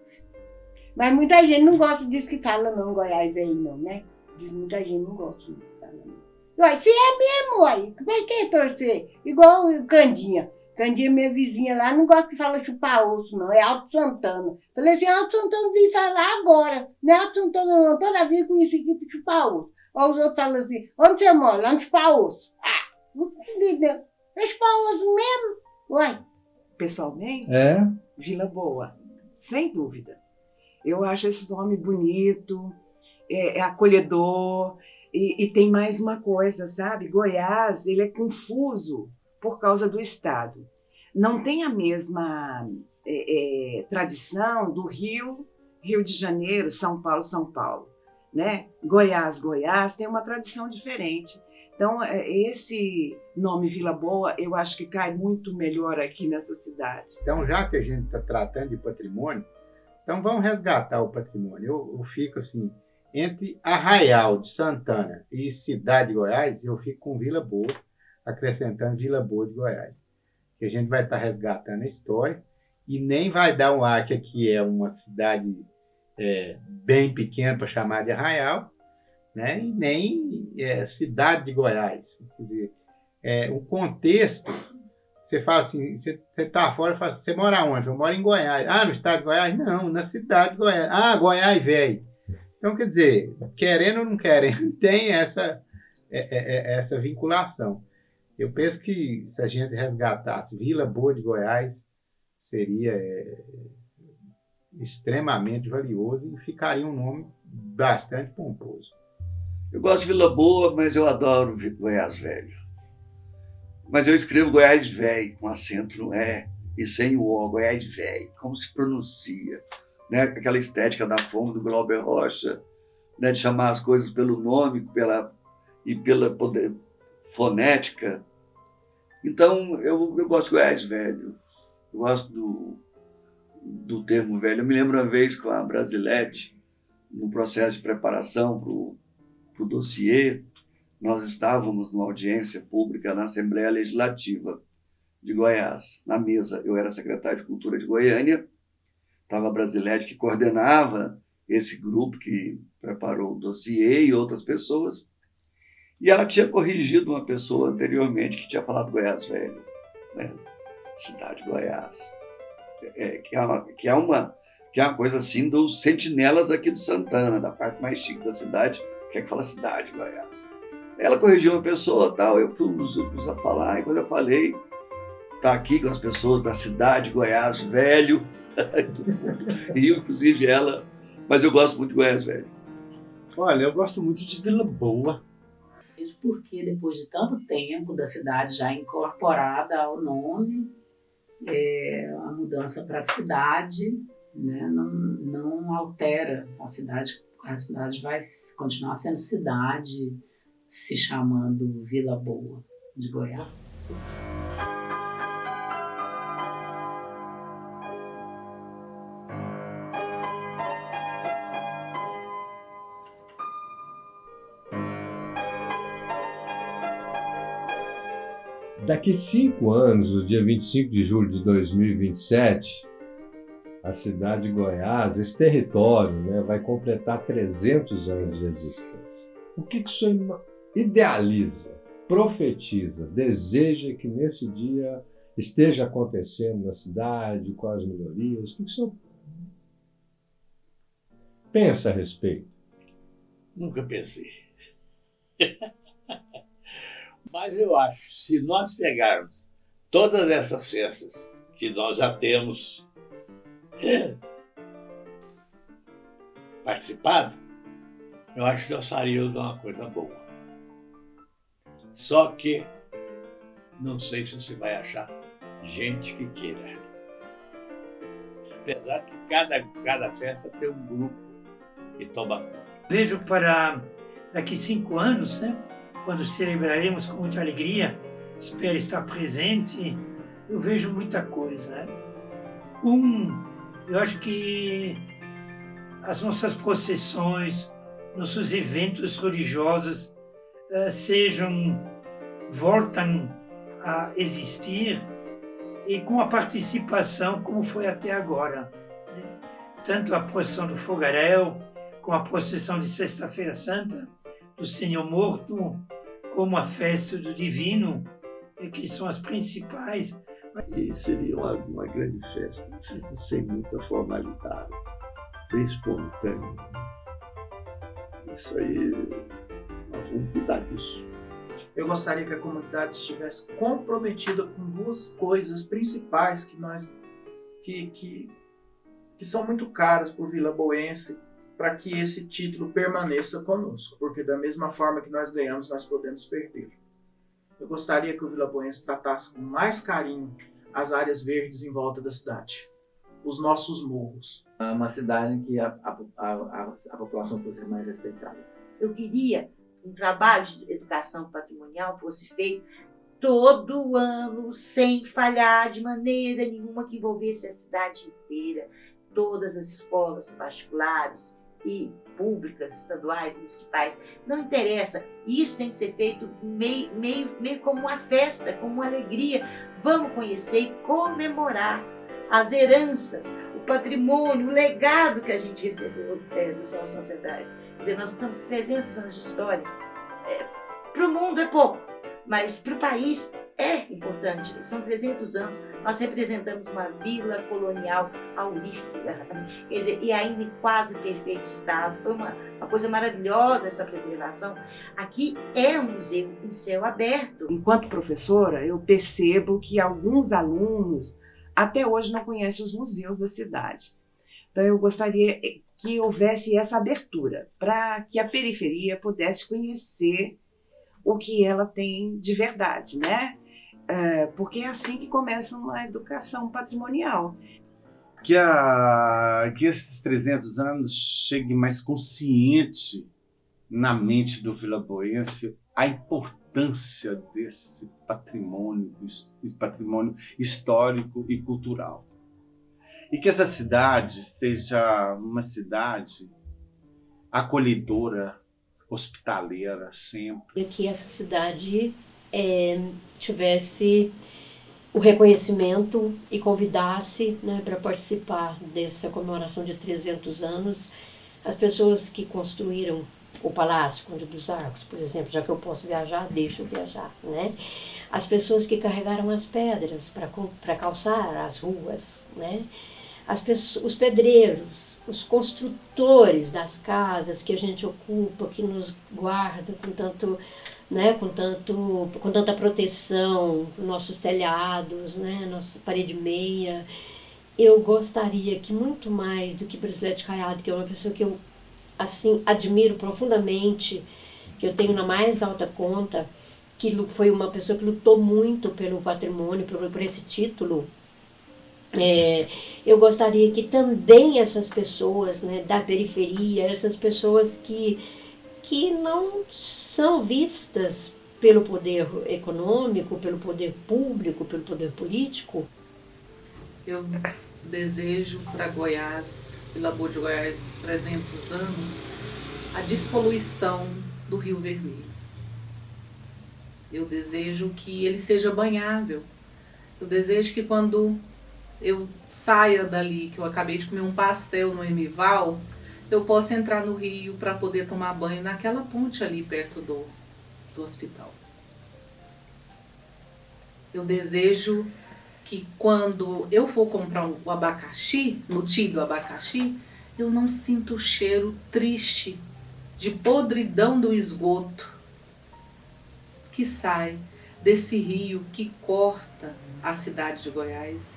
Speaker 16: Mas muita gente não gosta disso que fala não, Goiás aí não, né? Muita gente não gosta disso que fala não. Ué, se é mesmo, aí, vai que torcer? Igual o Candinha. Candinha, minha vizinha lá, não gosta que fala chupar osso, não. É Alto Santana. Falei assim, Alto Santana vim falar agora. Não é Alto Santana, não. Toda vida conheci aqui para chupar osso. Ou os outros falam assim, onde você mora? Lá no chupar osso. Ah, não acredito. É chupar osso mesmo? Ué.
Speaker 8: Pessoalmente,
Speaker 1: É?
Speaker 8: Vila Boa, sem dúvida. Eu acho esse nome bonito, é acolhedor, e tem mais uma coisa, sabe? Goiás, ele é confuso por causa do estado. Não tem a mesma tradição do Rio de Janeiro, São Paulo, né? Goiás tem uma tradição diferente. Então, esse nome Vila Boa, eu acho que cai muito melhor aqui nessa cidade.
Speaker 9: Então, já que a gente está tratando de patrimônio, então vamos resgatar o patrimônio. Eu fico assim, entre Arraial de Santana e Cidade de Goiás, eu fico com Vila Boa, acrescentando Vila Boa de Goiás. Que a gente vai estar resgatando a história e nem vai dar um ar que aqui é uma cidade bem pequena para chamar de Arraial, né? E nem Cidade de Goiás. Quer dizer, o contexto, você fala assim, você está fora, fala, você mora onde? Eu moro em Goiás. Ah, no estado de Goiás? Não, na cidade de Goiás. Ah, Goiás velho. Então, quer dizer, querendo ou não querendo, tem essa vinculação. Eu penso que se a gente resgatasse Vila Boa de Goiás, seria extremamente valioso e ficaria um nome bastante pomposo.
Speaker 10: Eu gosto de Vila Boa, mas eu adoro Goiás Velho. Mas eu escrevo Goiás Velho, com acento no E e sem o O, Goiás Velho, como se pronuncia. Né? Aquela estética da Fome, do Glauber Rocha, né? De chamar as coisas pelo nome pela fonética. Então, eu gosto de Goiás Velho. Eu gosto do termo velho. Eu me lembro uma vez com a Brasilete, no processo de preparação para o dossiê, nós estávamos numa audiência pública na Assembleia Legislativa de Goiás, na mesa. Eu era secretário de Cultura de Goiânia, estava a Brasilete, que coordenava esse grupo que preparou o dossiê e outras pessoas, e ela tinha corrigido uma pessoa anteriormente que tinha falado Goiás Velho, né? Cidade de Goiás, que é uma coisa assim dos sentinelas aqui do Santana, da parte mais chique da cidade, que é que fala Cidade de Goiás. Ela corrigiu uma pessoa, tal, eu fui um dos últimos a falar, e quando eu falei, tá aqui com as pessoas da cidade de Goiás Velho, e inclusive ela, mas eu gosto muito de Goiás Velho.
Speaker 6: Olha, eu gosto muito de Vila Boa.
Speaker 18: Porque depois de tanto tempo da cidade já incorporada ao nome, a mudança para a cidade, né, não altera a cidade vai continuar sendo cidade, se chamando Vila Boa de Goiás.
Speaker 1: Daqui 5 anos, no dia 25 de julho de 2027, a cidade de Goiás, esse território, né, vai completar 300 anos de existência. O que o senhor idealiza, profetiza, deseja que nesse dia esteja acontecendo na cidade, com as melhorias? O que o senhor pensa a respeito?
Speaker 2: Nunca pensei. Mas eu acho, se nós pegarmos todas essas festas que nós já temos participado, eu acho que nós faríamos uma coisa boa. Só que não sei se você vai achar gente que queira. Apesar que cada festa tem um grupo que toma conta.
Speaker 3: Vejo para daqui 5 anos, né? Quando celebraremos com muita alegria, espero estar presente, eu vejo muita coisa. Né? Eu acho que as nossas procissões, nossos eventos religiosos voltam a existir e com a participação como foi até agora, né? Tanto a procissão do Fogaréu, como a procissão de Sexta-feira Santa, do Senhor Morto, como a festa do Divino, que são as principais.
Speaker 4: E seria uma grande festa, sem muita formalidade, bem espontânea. Isso aí, nós vamos cuidar disso.
Speaker 21: Eu gostaria que a comunidade estivesse comprometida com duas coisas principais que são muito caras para o vilaboense, para que esse título permaneça conosco, porque da mesma forma que nós ganhamos, nós podemos perder. Eu gostaria que o vilaboense tratasse com mais carinho as áreas verdes em volta da cidade, os nossos morros.
Speaker 15: É uma cidade em que a população fosse mais respeitada.
Speaker 7: Eu queria que um trabalho de educação patrimonial fosse feito todo ano, sem falhar de maneira nenhuma, que envolvesse a cidade inteira, todas as escolas particulares e públicas, estaduais, municipais, não interessa. Isso tem que ser feito meio como uma festa, como uma alegria. Vamos conhecer e comemorar as heranças, o patrimônio, o legado que a gente recebeu dos nossos ancestrais. Quer dizer, nós estamos 300 anos de história. Para o mundo é pouco, mas para o país é importante. São 300 anos. Nós representamos uma vila colonial aurífera, quer dizer, e ainda em quase perfeito estado. Foi uma coisa maravilhosa essa preservação. Aqui é um museu em céu aberto.
Speaker 8: Enquanto professora, eu percebo que alguns alunos até hoje não conhecem os museus da cidade. Então eu gostaria que houvesse essa abertura para que a periferia pudesse conhecer o que ela tem de verdade, né? Porque é assim que começa uma educação patrimonial.
Speaker 6: Que esses 300 anos chegue mais consciente na mente do vilaboense a importância desse patrimônio histórico e cultural. E que essa cidade seja uma cidade acolhedora, hospitaleira sempre.
Speaker 17: E que essa cidade tivesse o reconhecimento e convidasse, né, para participar dessa comemoração de 300 anos as pessoas que construíram o Palácio Conde dos Arcos, por exemplo, já que eu posso viajar, deixo eu viajar, né? As pessoas que carregaram as pedras para calçar as ruas, né? Os pedreiros, os construtores das casas que a gente ocupa, que nos guarda com tanto, né, com tanta proteção, nossos telhados, né, nossa parede meia. Eu gostaria que muito mais do que Brasilete Caiado, que é uma pessoa que eu assim admiro profundamente, que eu tenho na mais alta conta, que foi uma pessoa que lutou muito pelo patrimônio, por esse título. Eu gostaria que também essas pessoas, né, da periferia, essas pessoas que não são vistas pelo poder econômico, pelo poder público, pelo poder político.
Speaker 5: Eu desejo para Goiás, Vila Boa de Goiás, 300 anos, a despoluição do Rio Vermelho. Eu desejo que ele seja banhável. Eu desejo que quando eu saia dali, que eu acabei de comer um pastel no Emival, eu possa entrar no rio para poder tomar banho naquela ponte ali perto do hospital. Eu desejo que quando eu for comprar o abacaxi, no tio do abacaxi, eu não sinto o cheiro triste de podridão do esgoto que sai desse rio que corta a cidade de Goiás,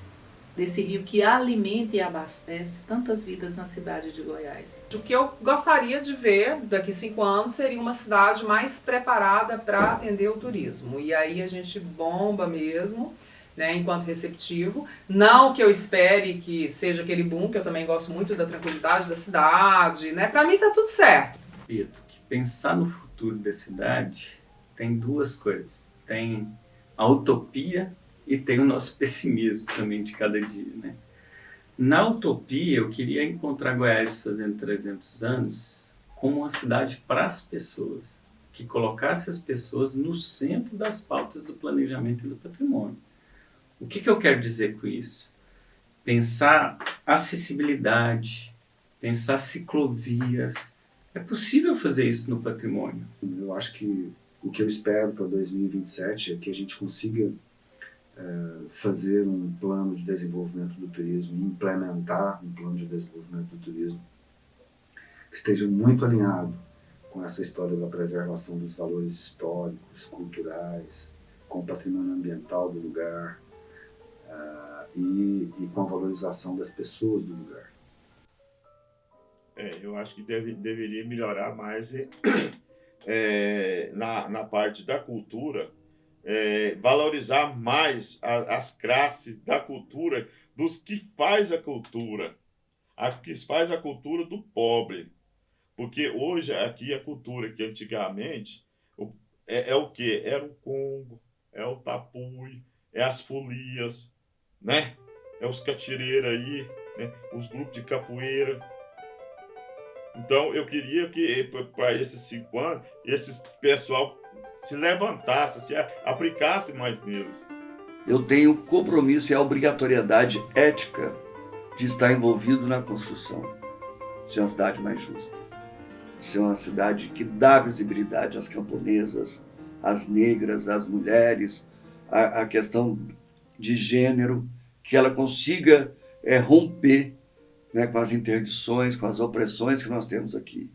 Speaker 5: desse rio que alimenta e abastece tantas vidas na cidade de Goiás.
Speaker 20: O que eu gostaria de ver daqui a 5 anos seria uma cidade mais preparada para atender o turismo. E aí a gente bomba mesmo, né, enquanto receptivo. Não que eu espere que seja aquele boom, que eu também gosto muito da tranquilidade da cidade, né? Para mim tá tudo certo.
Speaker 23: Pedro, que pensar no futuro da cidade tem duas coisas. Tem a utopia e tem o nosso pessimismo também de cada dia, né? Na utopia, eu queria encontrar Goiás fazendo 300 anos como uma cidade para as pessoas, que colocasse as pessoas no centro das pautas do planejamento e do patrimônio. O que eu quero dizer com isso? Pensar acessibilidade, pensar ciclovias. É possível fazer isso no patrimônio.
Speaker 11: Eu acho que o que eu espero para 2027 é que a gente consiga fazer um plano de desenvolvimento do turismo, implementar um plano de desenvolvimento do turismo que esteja muito alinhado com essa história da preservação dos valores históricos, culturais, com o patrimônio ambiental do lugar e com a valorização das pessoas do lugar.
Speaker 12: Eu acho que deveria melhorar mais na parte da cultura, valorizar mais as classes da cultura, dos que faz a cultura, que faz a cultura do pobre. Porque hoje aqui a cultura que antigamente é o quê? Era o Congo, é o Tapui, é as folias, né? É os catireiros aí, né? Os grupos de capoeira. Então eu queria que para esses 5 anos, esses pessoal se levantasse, se aplicasse mais neles.
Speaker 10: Eu tenho compromisso e a obrigatoriedade ética de estar envolvido na construção, de ser uma cidade mais justa, de ser uma cidade que dá visibilidade às camponesas, às negras, às mulheres, a questão de gênero, que ela consiga romper, né, com as interdições, com as opressões que nós temos aqui.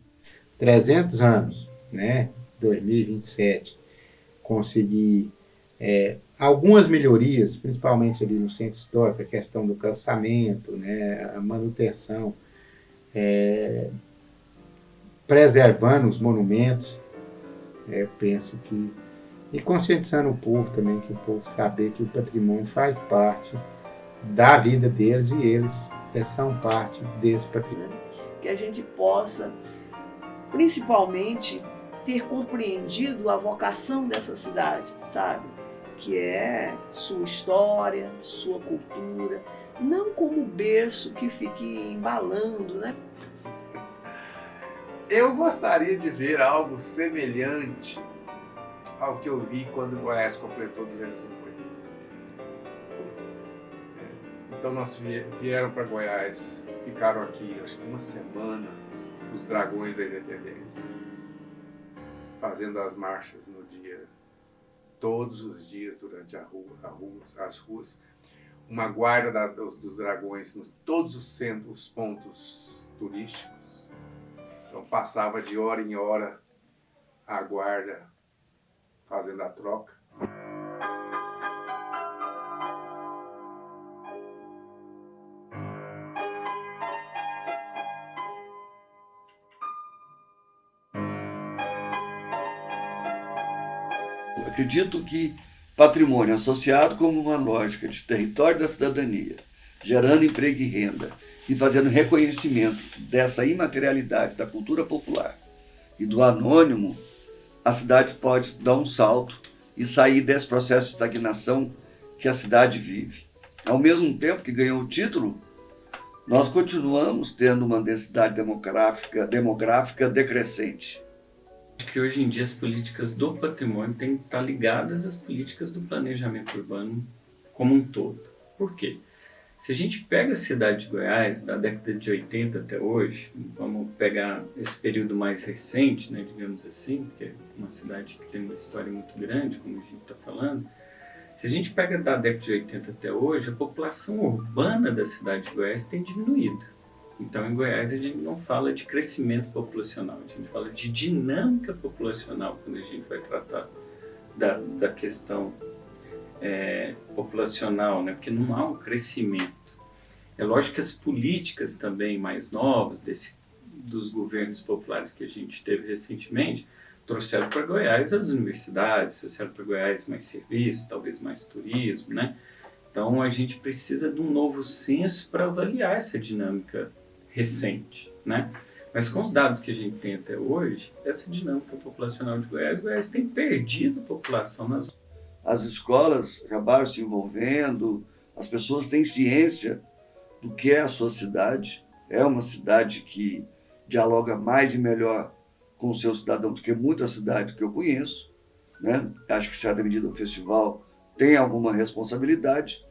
Speaker 9: 300 anos, né? 2027, conseguir algumas melhorias, principalmente ali no centro histórico, a questão do calçamento, né, a manutenção, preservando os monumentos, penso que, e conscientizando o povo também, que o povo saber que o patrimônio faz parte da vida deles e eles são parte desse patrimônio.
Speaker 13: Que a gente possa, principalmente, ter compreendido a vocação dessa cidade, sabe? Que é sua história, sua cultura, não como berço que fique embalando, né?
Speaker 6: Eu gostaria de ver algo semelhante ao que eu vi quando Goiás completou 250. Então nós vieram para Goiás, ficaram aqui, acho que uma semana, os Dragões da Independência, fazendo as marchas no dia, todos os dias durante as ruas, uma guarda dos dragões nos todos os centros, os pontos turísticos. Então passava de hora em hora a guarda fazendo a troca.
Speaker 10: Acredito que patrimônio associado como uma lógica de território da cidadania, gerando emprego e renda e fazendo reconhecimento dessa imaterialidade da cultura popular e do anônimo, a cidade pode dar um salto e sair desse processo de estagnação que a cidade vive. Ao mesmo tempo que ganhou o título, nós continuamos tendo uma densidade demográfica decrescente.
Speaker 23: Que hoje em dia as políticas do patrimônio têm que estar ligadas às políticas do planejamento urbano como um todo. Por quê? Se a gente pega a cidade de Goiás, da década de 80 até hoje, vamos pegar esse período mais recente, né, digamos assim, que é uma cidade que tem uma história muito grande, como a gente está falando. Se a gente pega da década de 80 até hoje, a população urbana da cidade de Goiás tem diminuído. Então, em Goiás, a gente não fala de crescimento populacional, a gente fala de dinâmica populacional quando a gente vai tratar da questão populacional, né? Porque não há um crescimento. É lógico que as políticas também mais novas dos governos populares que a gente teve recentemente trouxeram para Goiás as universidades, trouxeram para Goiás mais serviços, talvez mais turismo, né? Então, a gente precisa de um novo censo para avaliar essa dinâmica recente, né? Mas com os dados que a gente tem até hoje, essa dinâmica populacional de Goiás tem perdido população nas...
Speaker 10: As escolas acabaram se envolvendo, as pessoas têm ciência do que é a sua cidade. É uma cidade que dialoga mais e melhor com o seu cidadão do que muitas cidades que eu conheço, né? Acho que, em certa medida, o festival tem alguma responsabilidade,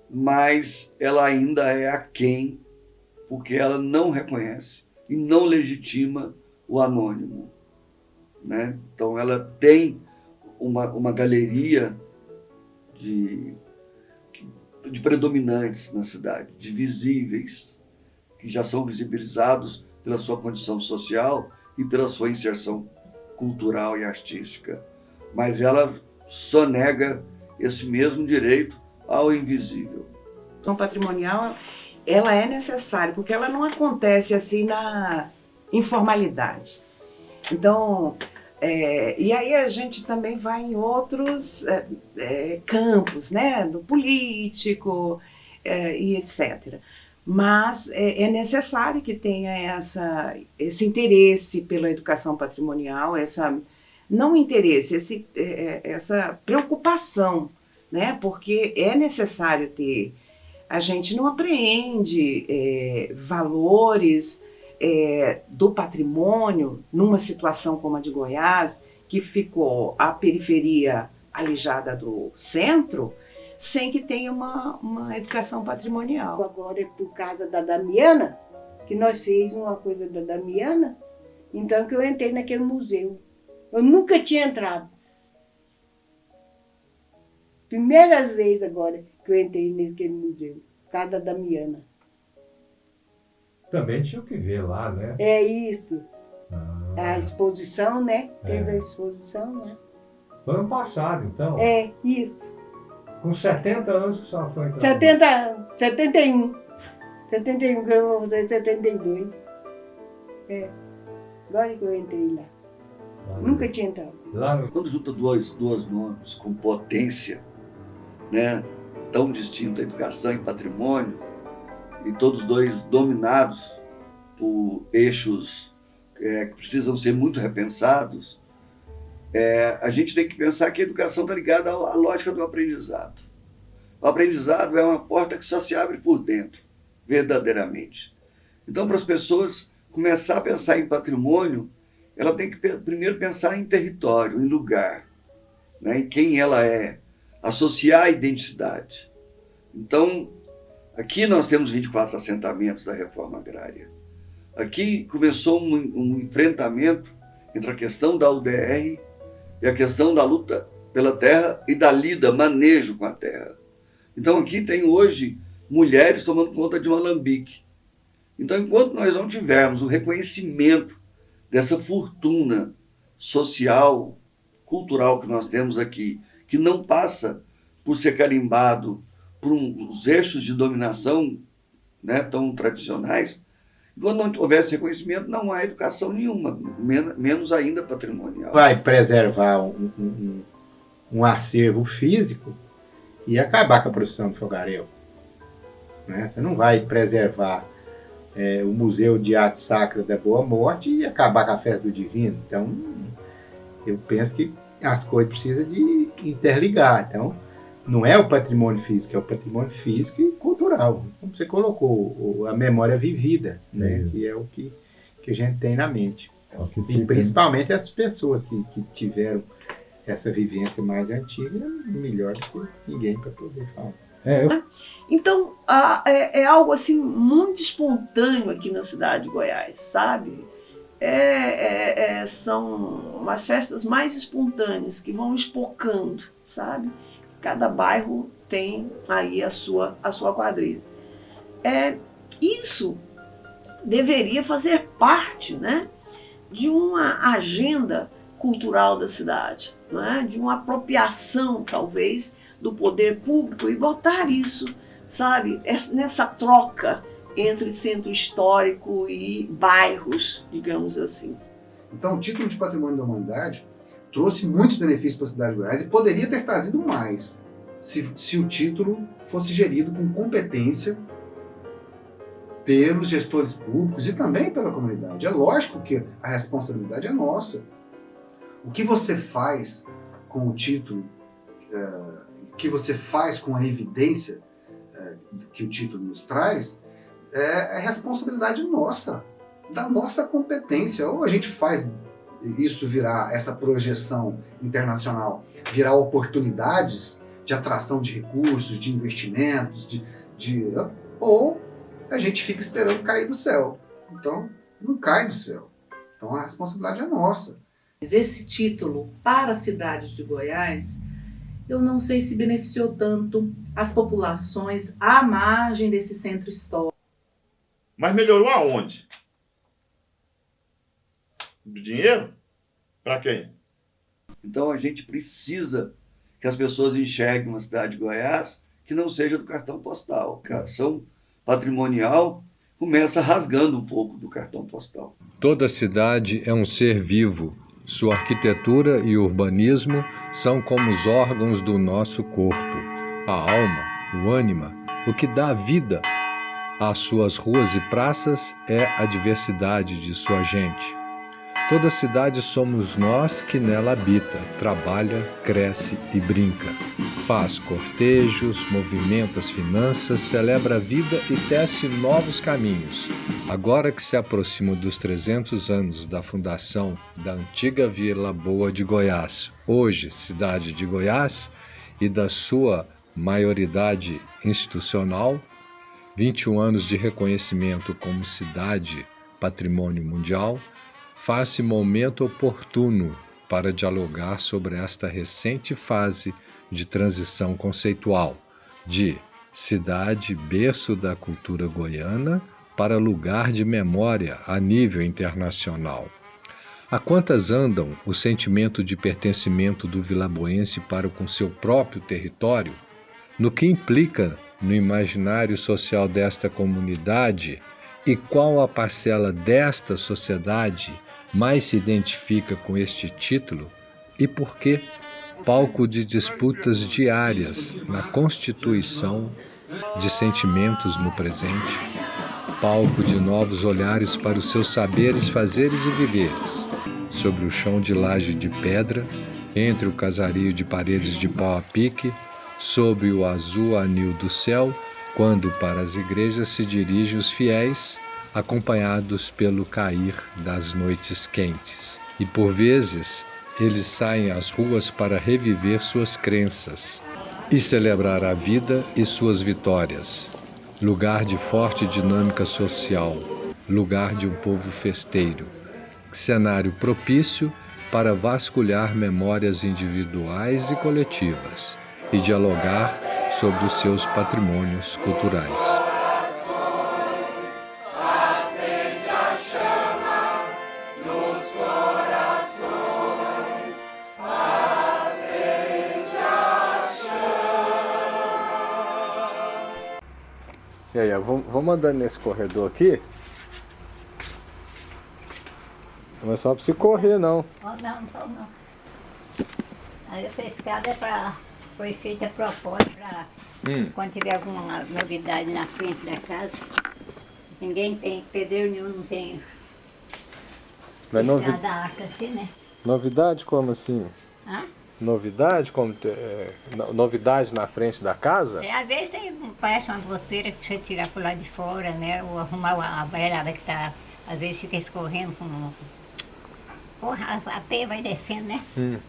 Speaker 10: mas ela ainda é aquém, porque ela não reconhece e não legitima o anônimo, né? Então, ela tem uma galeria de predominantes na cidade, de visíveis, que já são visibilizados pela sua condição social e pela sua inserção cultural e artística. Mas ela sonega esse mesmo direito ao invisível.
Speaker 8: A patrimonial, ela é necessária, porque ela não acontece assim na informalidade. Então, e aí a gente também vai em outros campos, né, do político e etc. Mas é necessário que tenha esse interesse pela educação patrimonial, não interesse, essa preocupação, né, porque é necessário ter. A gente não apreende valores do patrimônio numa situação como a de Goiás, que ficou a periferia alijada do centro, sem que tenha uma educação patrimonial.
Speaker 16: Agora é por causa da Damiana, que nós fizemos uma coisa da Damiana, então que eu entrei naquele museu. Eu nunca tinha entrado. Primeiras vezes agora que eu entrei naquele museu, por causa da Damiana.
Speaker 14: Também tinha o que ver lá, né?
Speaker 16: É isso. A exposição, né? Teve a exposição, né?
Speaker 14: Foi ano passado, então?
Speaker 16: É, isso.
Speaker 14: Com 70 anos que a senhora foi entrar?
Speaker 16: 71. 71, que eu vou fazer 72. Agora que eu entrei lá. Nunca tinha entrado.
Speaker 10: Quando junta dois nomes com potência, né, tão distinta, educação e patrimônio, e todos dois dominados por eixos que precisam ser muito repensados, a gente tem que pensar que a educação está ligada à lógica do aprendizado. O aprendizado é uma porta que só se abre por dentro, verdadeiramente. Então, para as pessoas começar a pensar em patrimônio, ela tem que primeiro pensar em território, em lugar, né, em quem ela é, associar a identidade. Então, aqui nós temos 24 assentamentos da reforma agrária. Aqui começou um enfrentamento entre a questão da UDR e a questão da luta pela terra e da lida, manejo com a terra. Então aqui tem hoje mulheres tomando conta de um alambique. Então, enquanto nós não tivermos o reconhecimento dessa fortuna social, cultural que nós temos aqui, que não passa por ser carimbado por uns eixos de dominação, né, tão tradicionais, quando não houver esse reconhecimento, não há educação nenhuma, menos ainda patrimonial.
Speaker 9: Vai preservar um acervo físico e acabar com a produção de fogaréu, né? Você não vai preservar o Museu de Arte Sacra da Boa Morte e acabar com a Festa do Divino. Então, eu penso que as coisas precisam de interligar. Então, não é o patrimônio físico, é o patrimônio físico e cultural. Como você colocou, a memória vivida, né? Que é o que a gente tem na mente. E principalmente as pessoas que tiveram essa vivência mais antiga, melhor do que ninguém para poder falar.
Speaker 13: Então, é algo assim muito espontâneo aqui na cidade de Goiás, sabe? São as festas mais espontâneas que vão espocando, sabe? Cada bairro tem aí a sua quadrilha. Isso deveria fazer parte, né, de uma agenda cultural da cidade, né, de uma apropriação, talvez, do poder público e botar isso, sabe, nessa troca entre centro histórico e bairros, digamos assim.
Speaker 11: Então, o título de Patrimônio da Humanidade trouxe muitos benefícios para a cidade de Goiás e poderia ter trazido mais se o título fosse gerido com competência pelos gestores públicos e também pela comunidade. É lógico que a responsabilidade é nossa. O que você faz com o título, o que você faz com a evidência que o título nos traz, é responsabilidade nossa, da nossa competência. Ou a gente faz isso virar, essa projeção internacional, virar oportunidades de atração de recursos, de investimentos, ou a gente fica esperando cair do céu. Então, não cai do céu. Então, a responsabilidade é nossa.
Speaker 5: Esse título para a cidade de Goiás, eu não sei se beneficiou tanto as populações à margem desse centro histórico.
Speaker 12: Mas melhorou aonde? Do dinheiro? Para quem?
Speaker 10: Então a gente precisa que as pessoas enxerguem uma cidade de Goiás que não seja do cartão postal. A cartão patrimonial começa rasgando um pouco do cartão postal.
Speaker 1: Toda cidade é um ser vivo. Sua arquitetura e urbanismo são como os órgãos do nosso corpo. A alma, o ânima, o que dá vida às suas ruas e praças é a diversidade de sua gente. Toda cidade somos nós que nela habita, trabalha, cresce e brinca. Faz cortejos, movimenta as finanças, celebra a vida e tece novos caminhos. Agora que se aproximam dos 300 anos da fundação da antiga Vila Boa de Goiás, hoje cidade de Goiás, e da sua maioridade institucional, 21 anos de reconhecimento como cidade patrimônio mundial, faz-se momento oportuno para dialogar sobre esta recente fase de transição conceitual, de cidade berço da cultura goiana para lugar de memória a nível internacional. A quantas andam o sentimento de pertencimento do vilaboense para com seu próprio território, no que implica no imaginário social desta comunidade e qual a parcela desta sociedade mais se identifica com este título e por que palco de disputas diárias na constituição de sentimentos no presente, palco de novos olhares para os seus saberes, fazeres e viveres, sobre o chão de laje de pedra, entre o casario de paredes de pau a pique, sob o azul anil do céu, quando para as igrejas se dirigem os fiéis, acompanhados pelo cair das noites quentes. E por vezes eles saem às ruas para reviver suas crenças e celebrar a vida e suas vitórias. Lugar de forte dinâmica social, lugar de um povo festeiro. Cenário propício para vasculhar memórias individuais e coletivas e dialogar sobre os seus patrimônios culturais. E aí, vamos andando nesse corredor aqui? Não é só pra você correr, não.
Speaker 18: Não. Aí essa escada foi feita a propósito para quando tiver alguma novidade na frente da casa. Ninguém tem, pedreiro nenhum não tem escada alta assim, né?
Speaker 1: Novidade como assim?
Speaker 18: Hã?
Speaker 1: Novidade? Novidade na frente da casa?
Speaker 18: Às vezes parece uma goteira que você tirar por lá de fora, né? Ou arrumar a beirada que tá, às vezes fica escorrendo com... Porra, a teia vai descendo, né?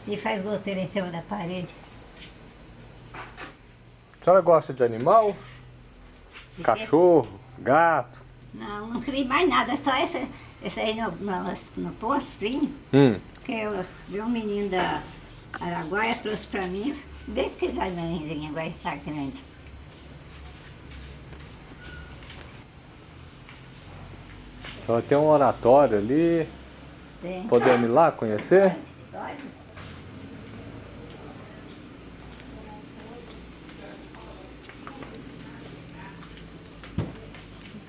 Speaker 18: E faz goteira em cima da parede.
Speaker 1: A senhora gosta de animal? Cachorro, gato?
Speaker 18: Não crio mais nada, só essa aí no postinho. Que eu vi um menino da Araguaia, trouxe pra mim, bem que dá meninazinha, agora está grande.
Speaker 1: Só tem um oratório ali.
Speaker 18: Tem.
Speaker 1: Podemos ir lá conhecer?
Speaker 18: Pode.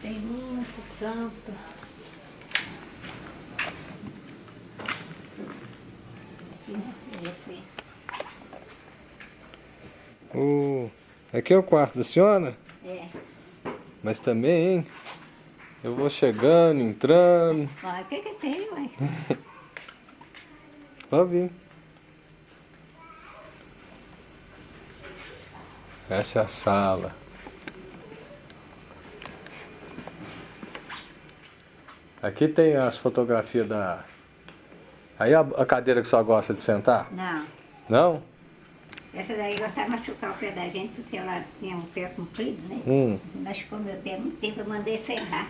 Speaker 18: Tem muito santo.
Speaker 1: Aqui é o quarto da senhora?
Speaker 18: É.
Speaker 1: Mas também, hein? Eu vou chegando, entrando.
Speaker 18: Mas o que tem, ué?
Speaker 1: Pode vir. Essa é a sala. Aqui tem as fotografias da... Aí a cadeira que só gosta de sentar?
Speaker 18: Não.
Speaker 1: Não?
Speaker 18: Essa daí gostava de machucar o pé da gente, porque ela tinha um pé comprido, né? Machucou meu pé muito tempo, eu mandei serrar.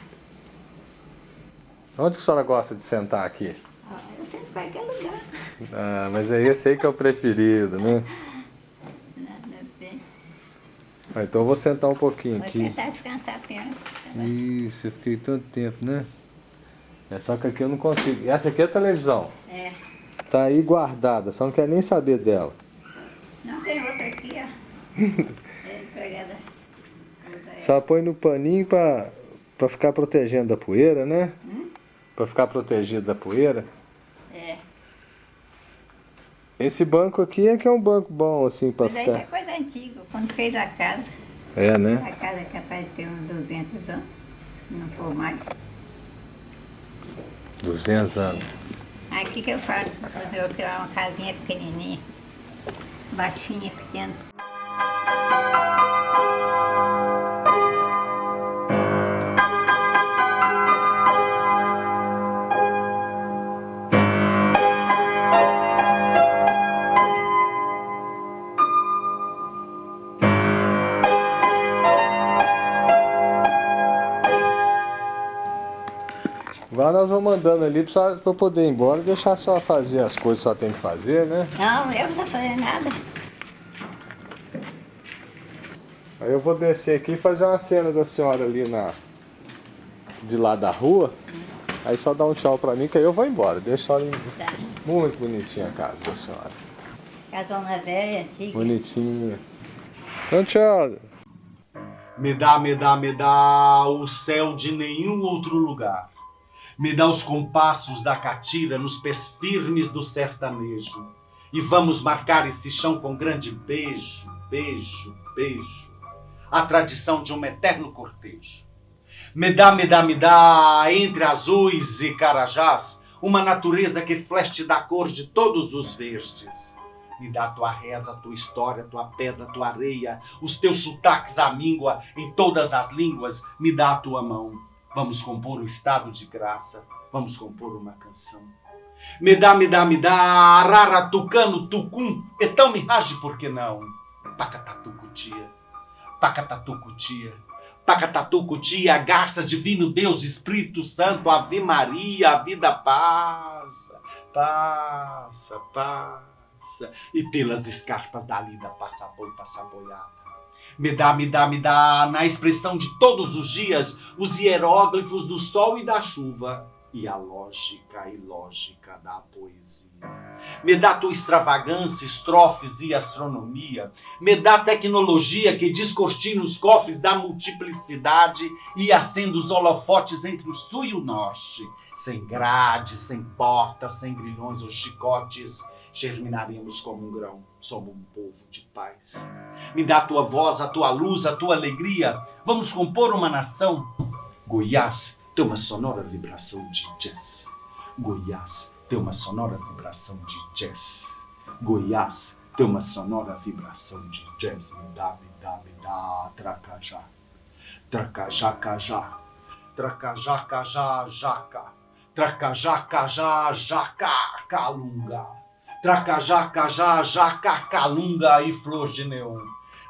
Speaker 1: Onde que a senhora gosta de sentar aqui?
Speaker 18: Eu sento em qualquer lugar.
Speaker 1: Ah, mas é esse aí que é o preferido, né? Ah, então eu vou sentar um pouquinho
Speaker 18: Vou
Speaker 1: aqui.
Speaker 18: sentar e descansar a perna.
Speaker 1: Isso, eu fiquei tanto tempo, né? É só que aqui eu não consigo. Essa aqui é a televisão.
Speaker 18: É.
Speaker 1: Tá aí guardada, só não quero nem saber dela.
Speaker 18: Não, tem outra aqui, ó. É empregada.
Speaker 1: Só põe no paninho pra ficar protegendo da poeira, né? Pra ficar protegido da poeira.
Speaker 18: É.
Speaker 1: Esse banco aqui é que é um banco bom, assim, pra
Speaker 18: Mas isso é
Speaker 1: ficar...
Speaker 18: coisa antiga, quando fez a casa.
Speaker 1: É, né?
Speaker 18: A casa é capaz de ter uns 200 anos, se não for mais.
Speaker 1: 200 anos.
Speaker 18: Aqui que eu faço, eu tenho uma casinha pequenininha, baixinha, pequena.
Speaker 1: Agora nós vamos andando ali pra eu poder ir embora e deixar só fazer as coisas que só tem que fazer, né?
Speaker 18: Não, eu não tô fazendo nada.
Speaker 1: Aí eu vou descer aqui e fazer uma cena da senhora ali de lá da rua. Aí só dá um tchau pra mim que aí eu vou embora. Deixa a senhora muito bonitinha a casa da senhora.
Speaker 18: Casona velha, antiga.
Speaker 1: Bonitinha. Então tchau.
Speaker 2: Me dá o céu de nenhum outro lugar. Me dá os compassos da catira nos pés firmes do sertanejo. E vamos marcar esse chão com grande beijo, beijo, beijo. A tradição de um eterno cortejo. Me dá, entre azuis e carajás, uma natureza que fleche da cor de todos os verdes. Me dá tua reza, tua história, tua pedra, tua areia, os teus sotaques à míngua em todas as línguas. Me dá a tua mão. Vamos compor um estado de graça. Vamos compor uma canção. Me dá, arara, tucano, tucum, então me rage, por que não? Pacatatucutia, pacatatucutia, pacatatucutia, garça, divino Deus, Espírito Santo, Ave Maria, a vida passa, passa, passa, e pelas escarpas da lida passa boi, passa boiada. Me dá, na expressão de todos os dias, os hieróglifos do sol e da chuva, e a lógica e lógica da poesia. Me dá tua extravagância, estrofes e astronomia. Me dá tecnologia que descortina os cofres da multiplicidade e acende os holofotes entre o sul e o norte. Sem grades, sem portas, sem grilhões ou chicotes, germinaríamos como um grão, somos um povo de paz. Me dá a tua voz, a tua luz, a tua alegria. Vamos compor uma nação. Goiás tem uma sonora vibração de jazz. Goiás tem uma sonora vibração de jazz. Goiás tem uma sonora vibração de jazz. Me dá, tracajá. Tracajá, cajá. Tracajá, cajá, jaca. Tracajá, cajá, jaca, calunga. Tracajá, cajá, jaca, calunga e flor de neon.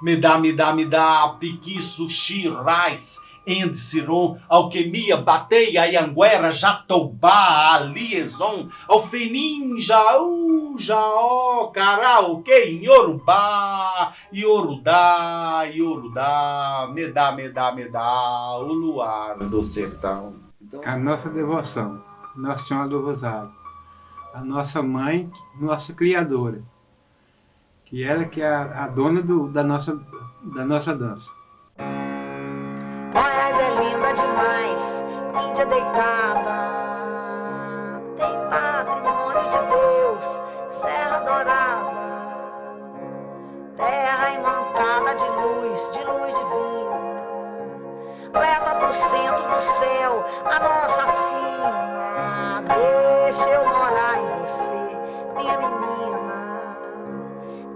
Speaker 2: Me dá, piqui, sushi, rice, Endiciron, alquimia, bateia, Ianguera, Jatobá, a liaison, alfenim, jaú, jaó, karaokê, em Yorubá, Yorudá, me dá, o luar do sertão.
Speaker 9: A nossa devoção, Nossa Senhora do Rosário, a nossa mãe, nossa criadora, que ela que é a dona da nossa dança.
Speaker 19: Goiás é linda demais, Índia deitada, tem patrimônio de Deus, Serra Dourada, terra imantada de luz divina, leva pro centro do céu a nossa sina, deixa eu morar em você, minha menina,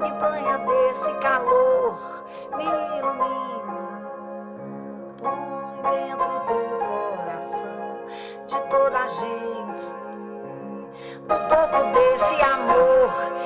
Speaker 19: me banha desse calor, me ilumina. Põe dentro do coração de toda um pouco desse amor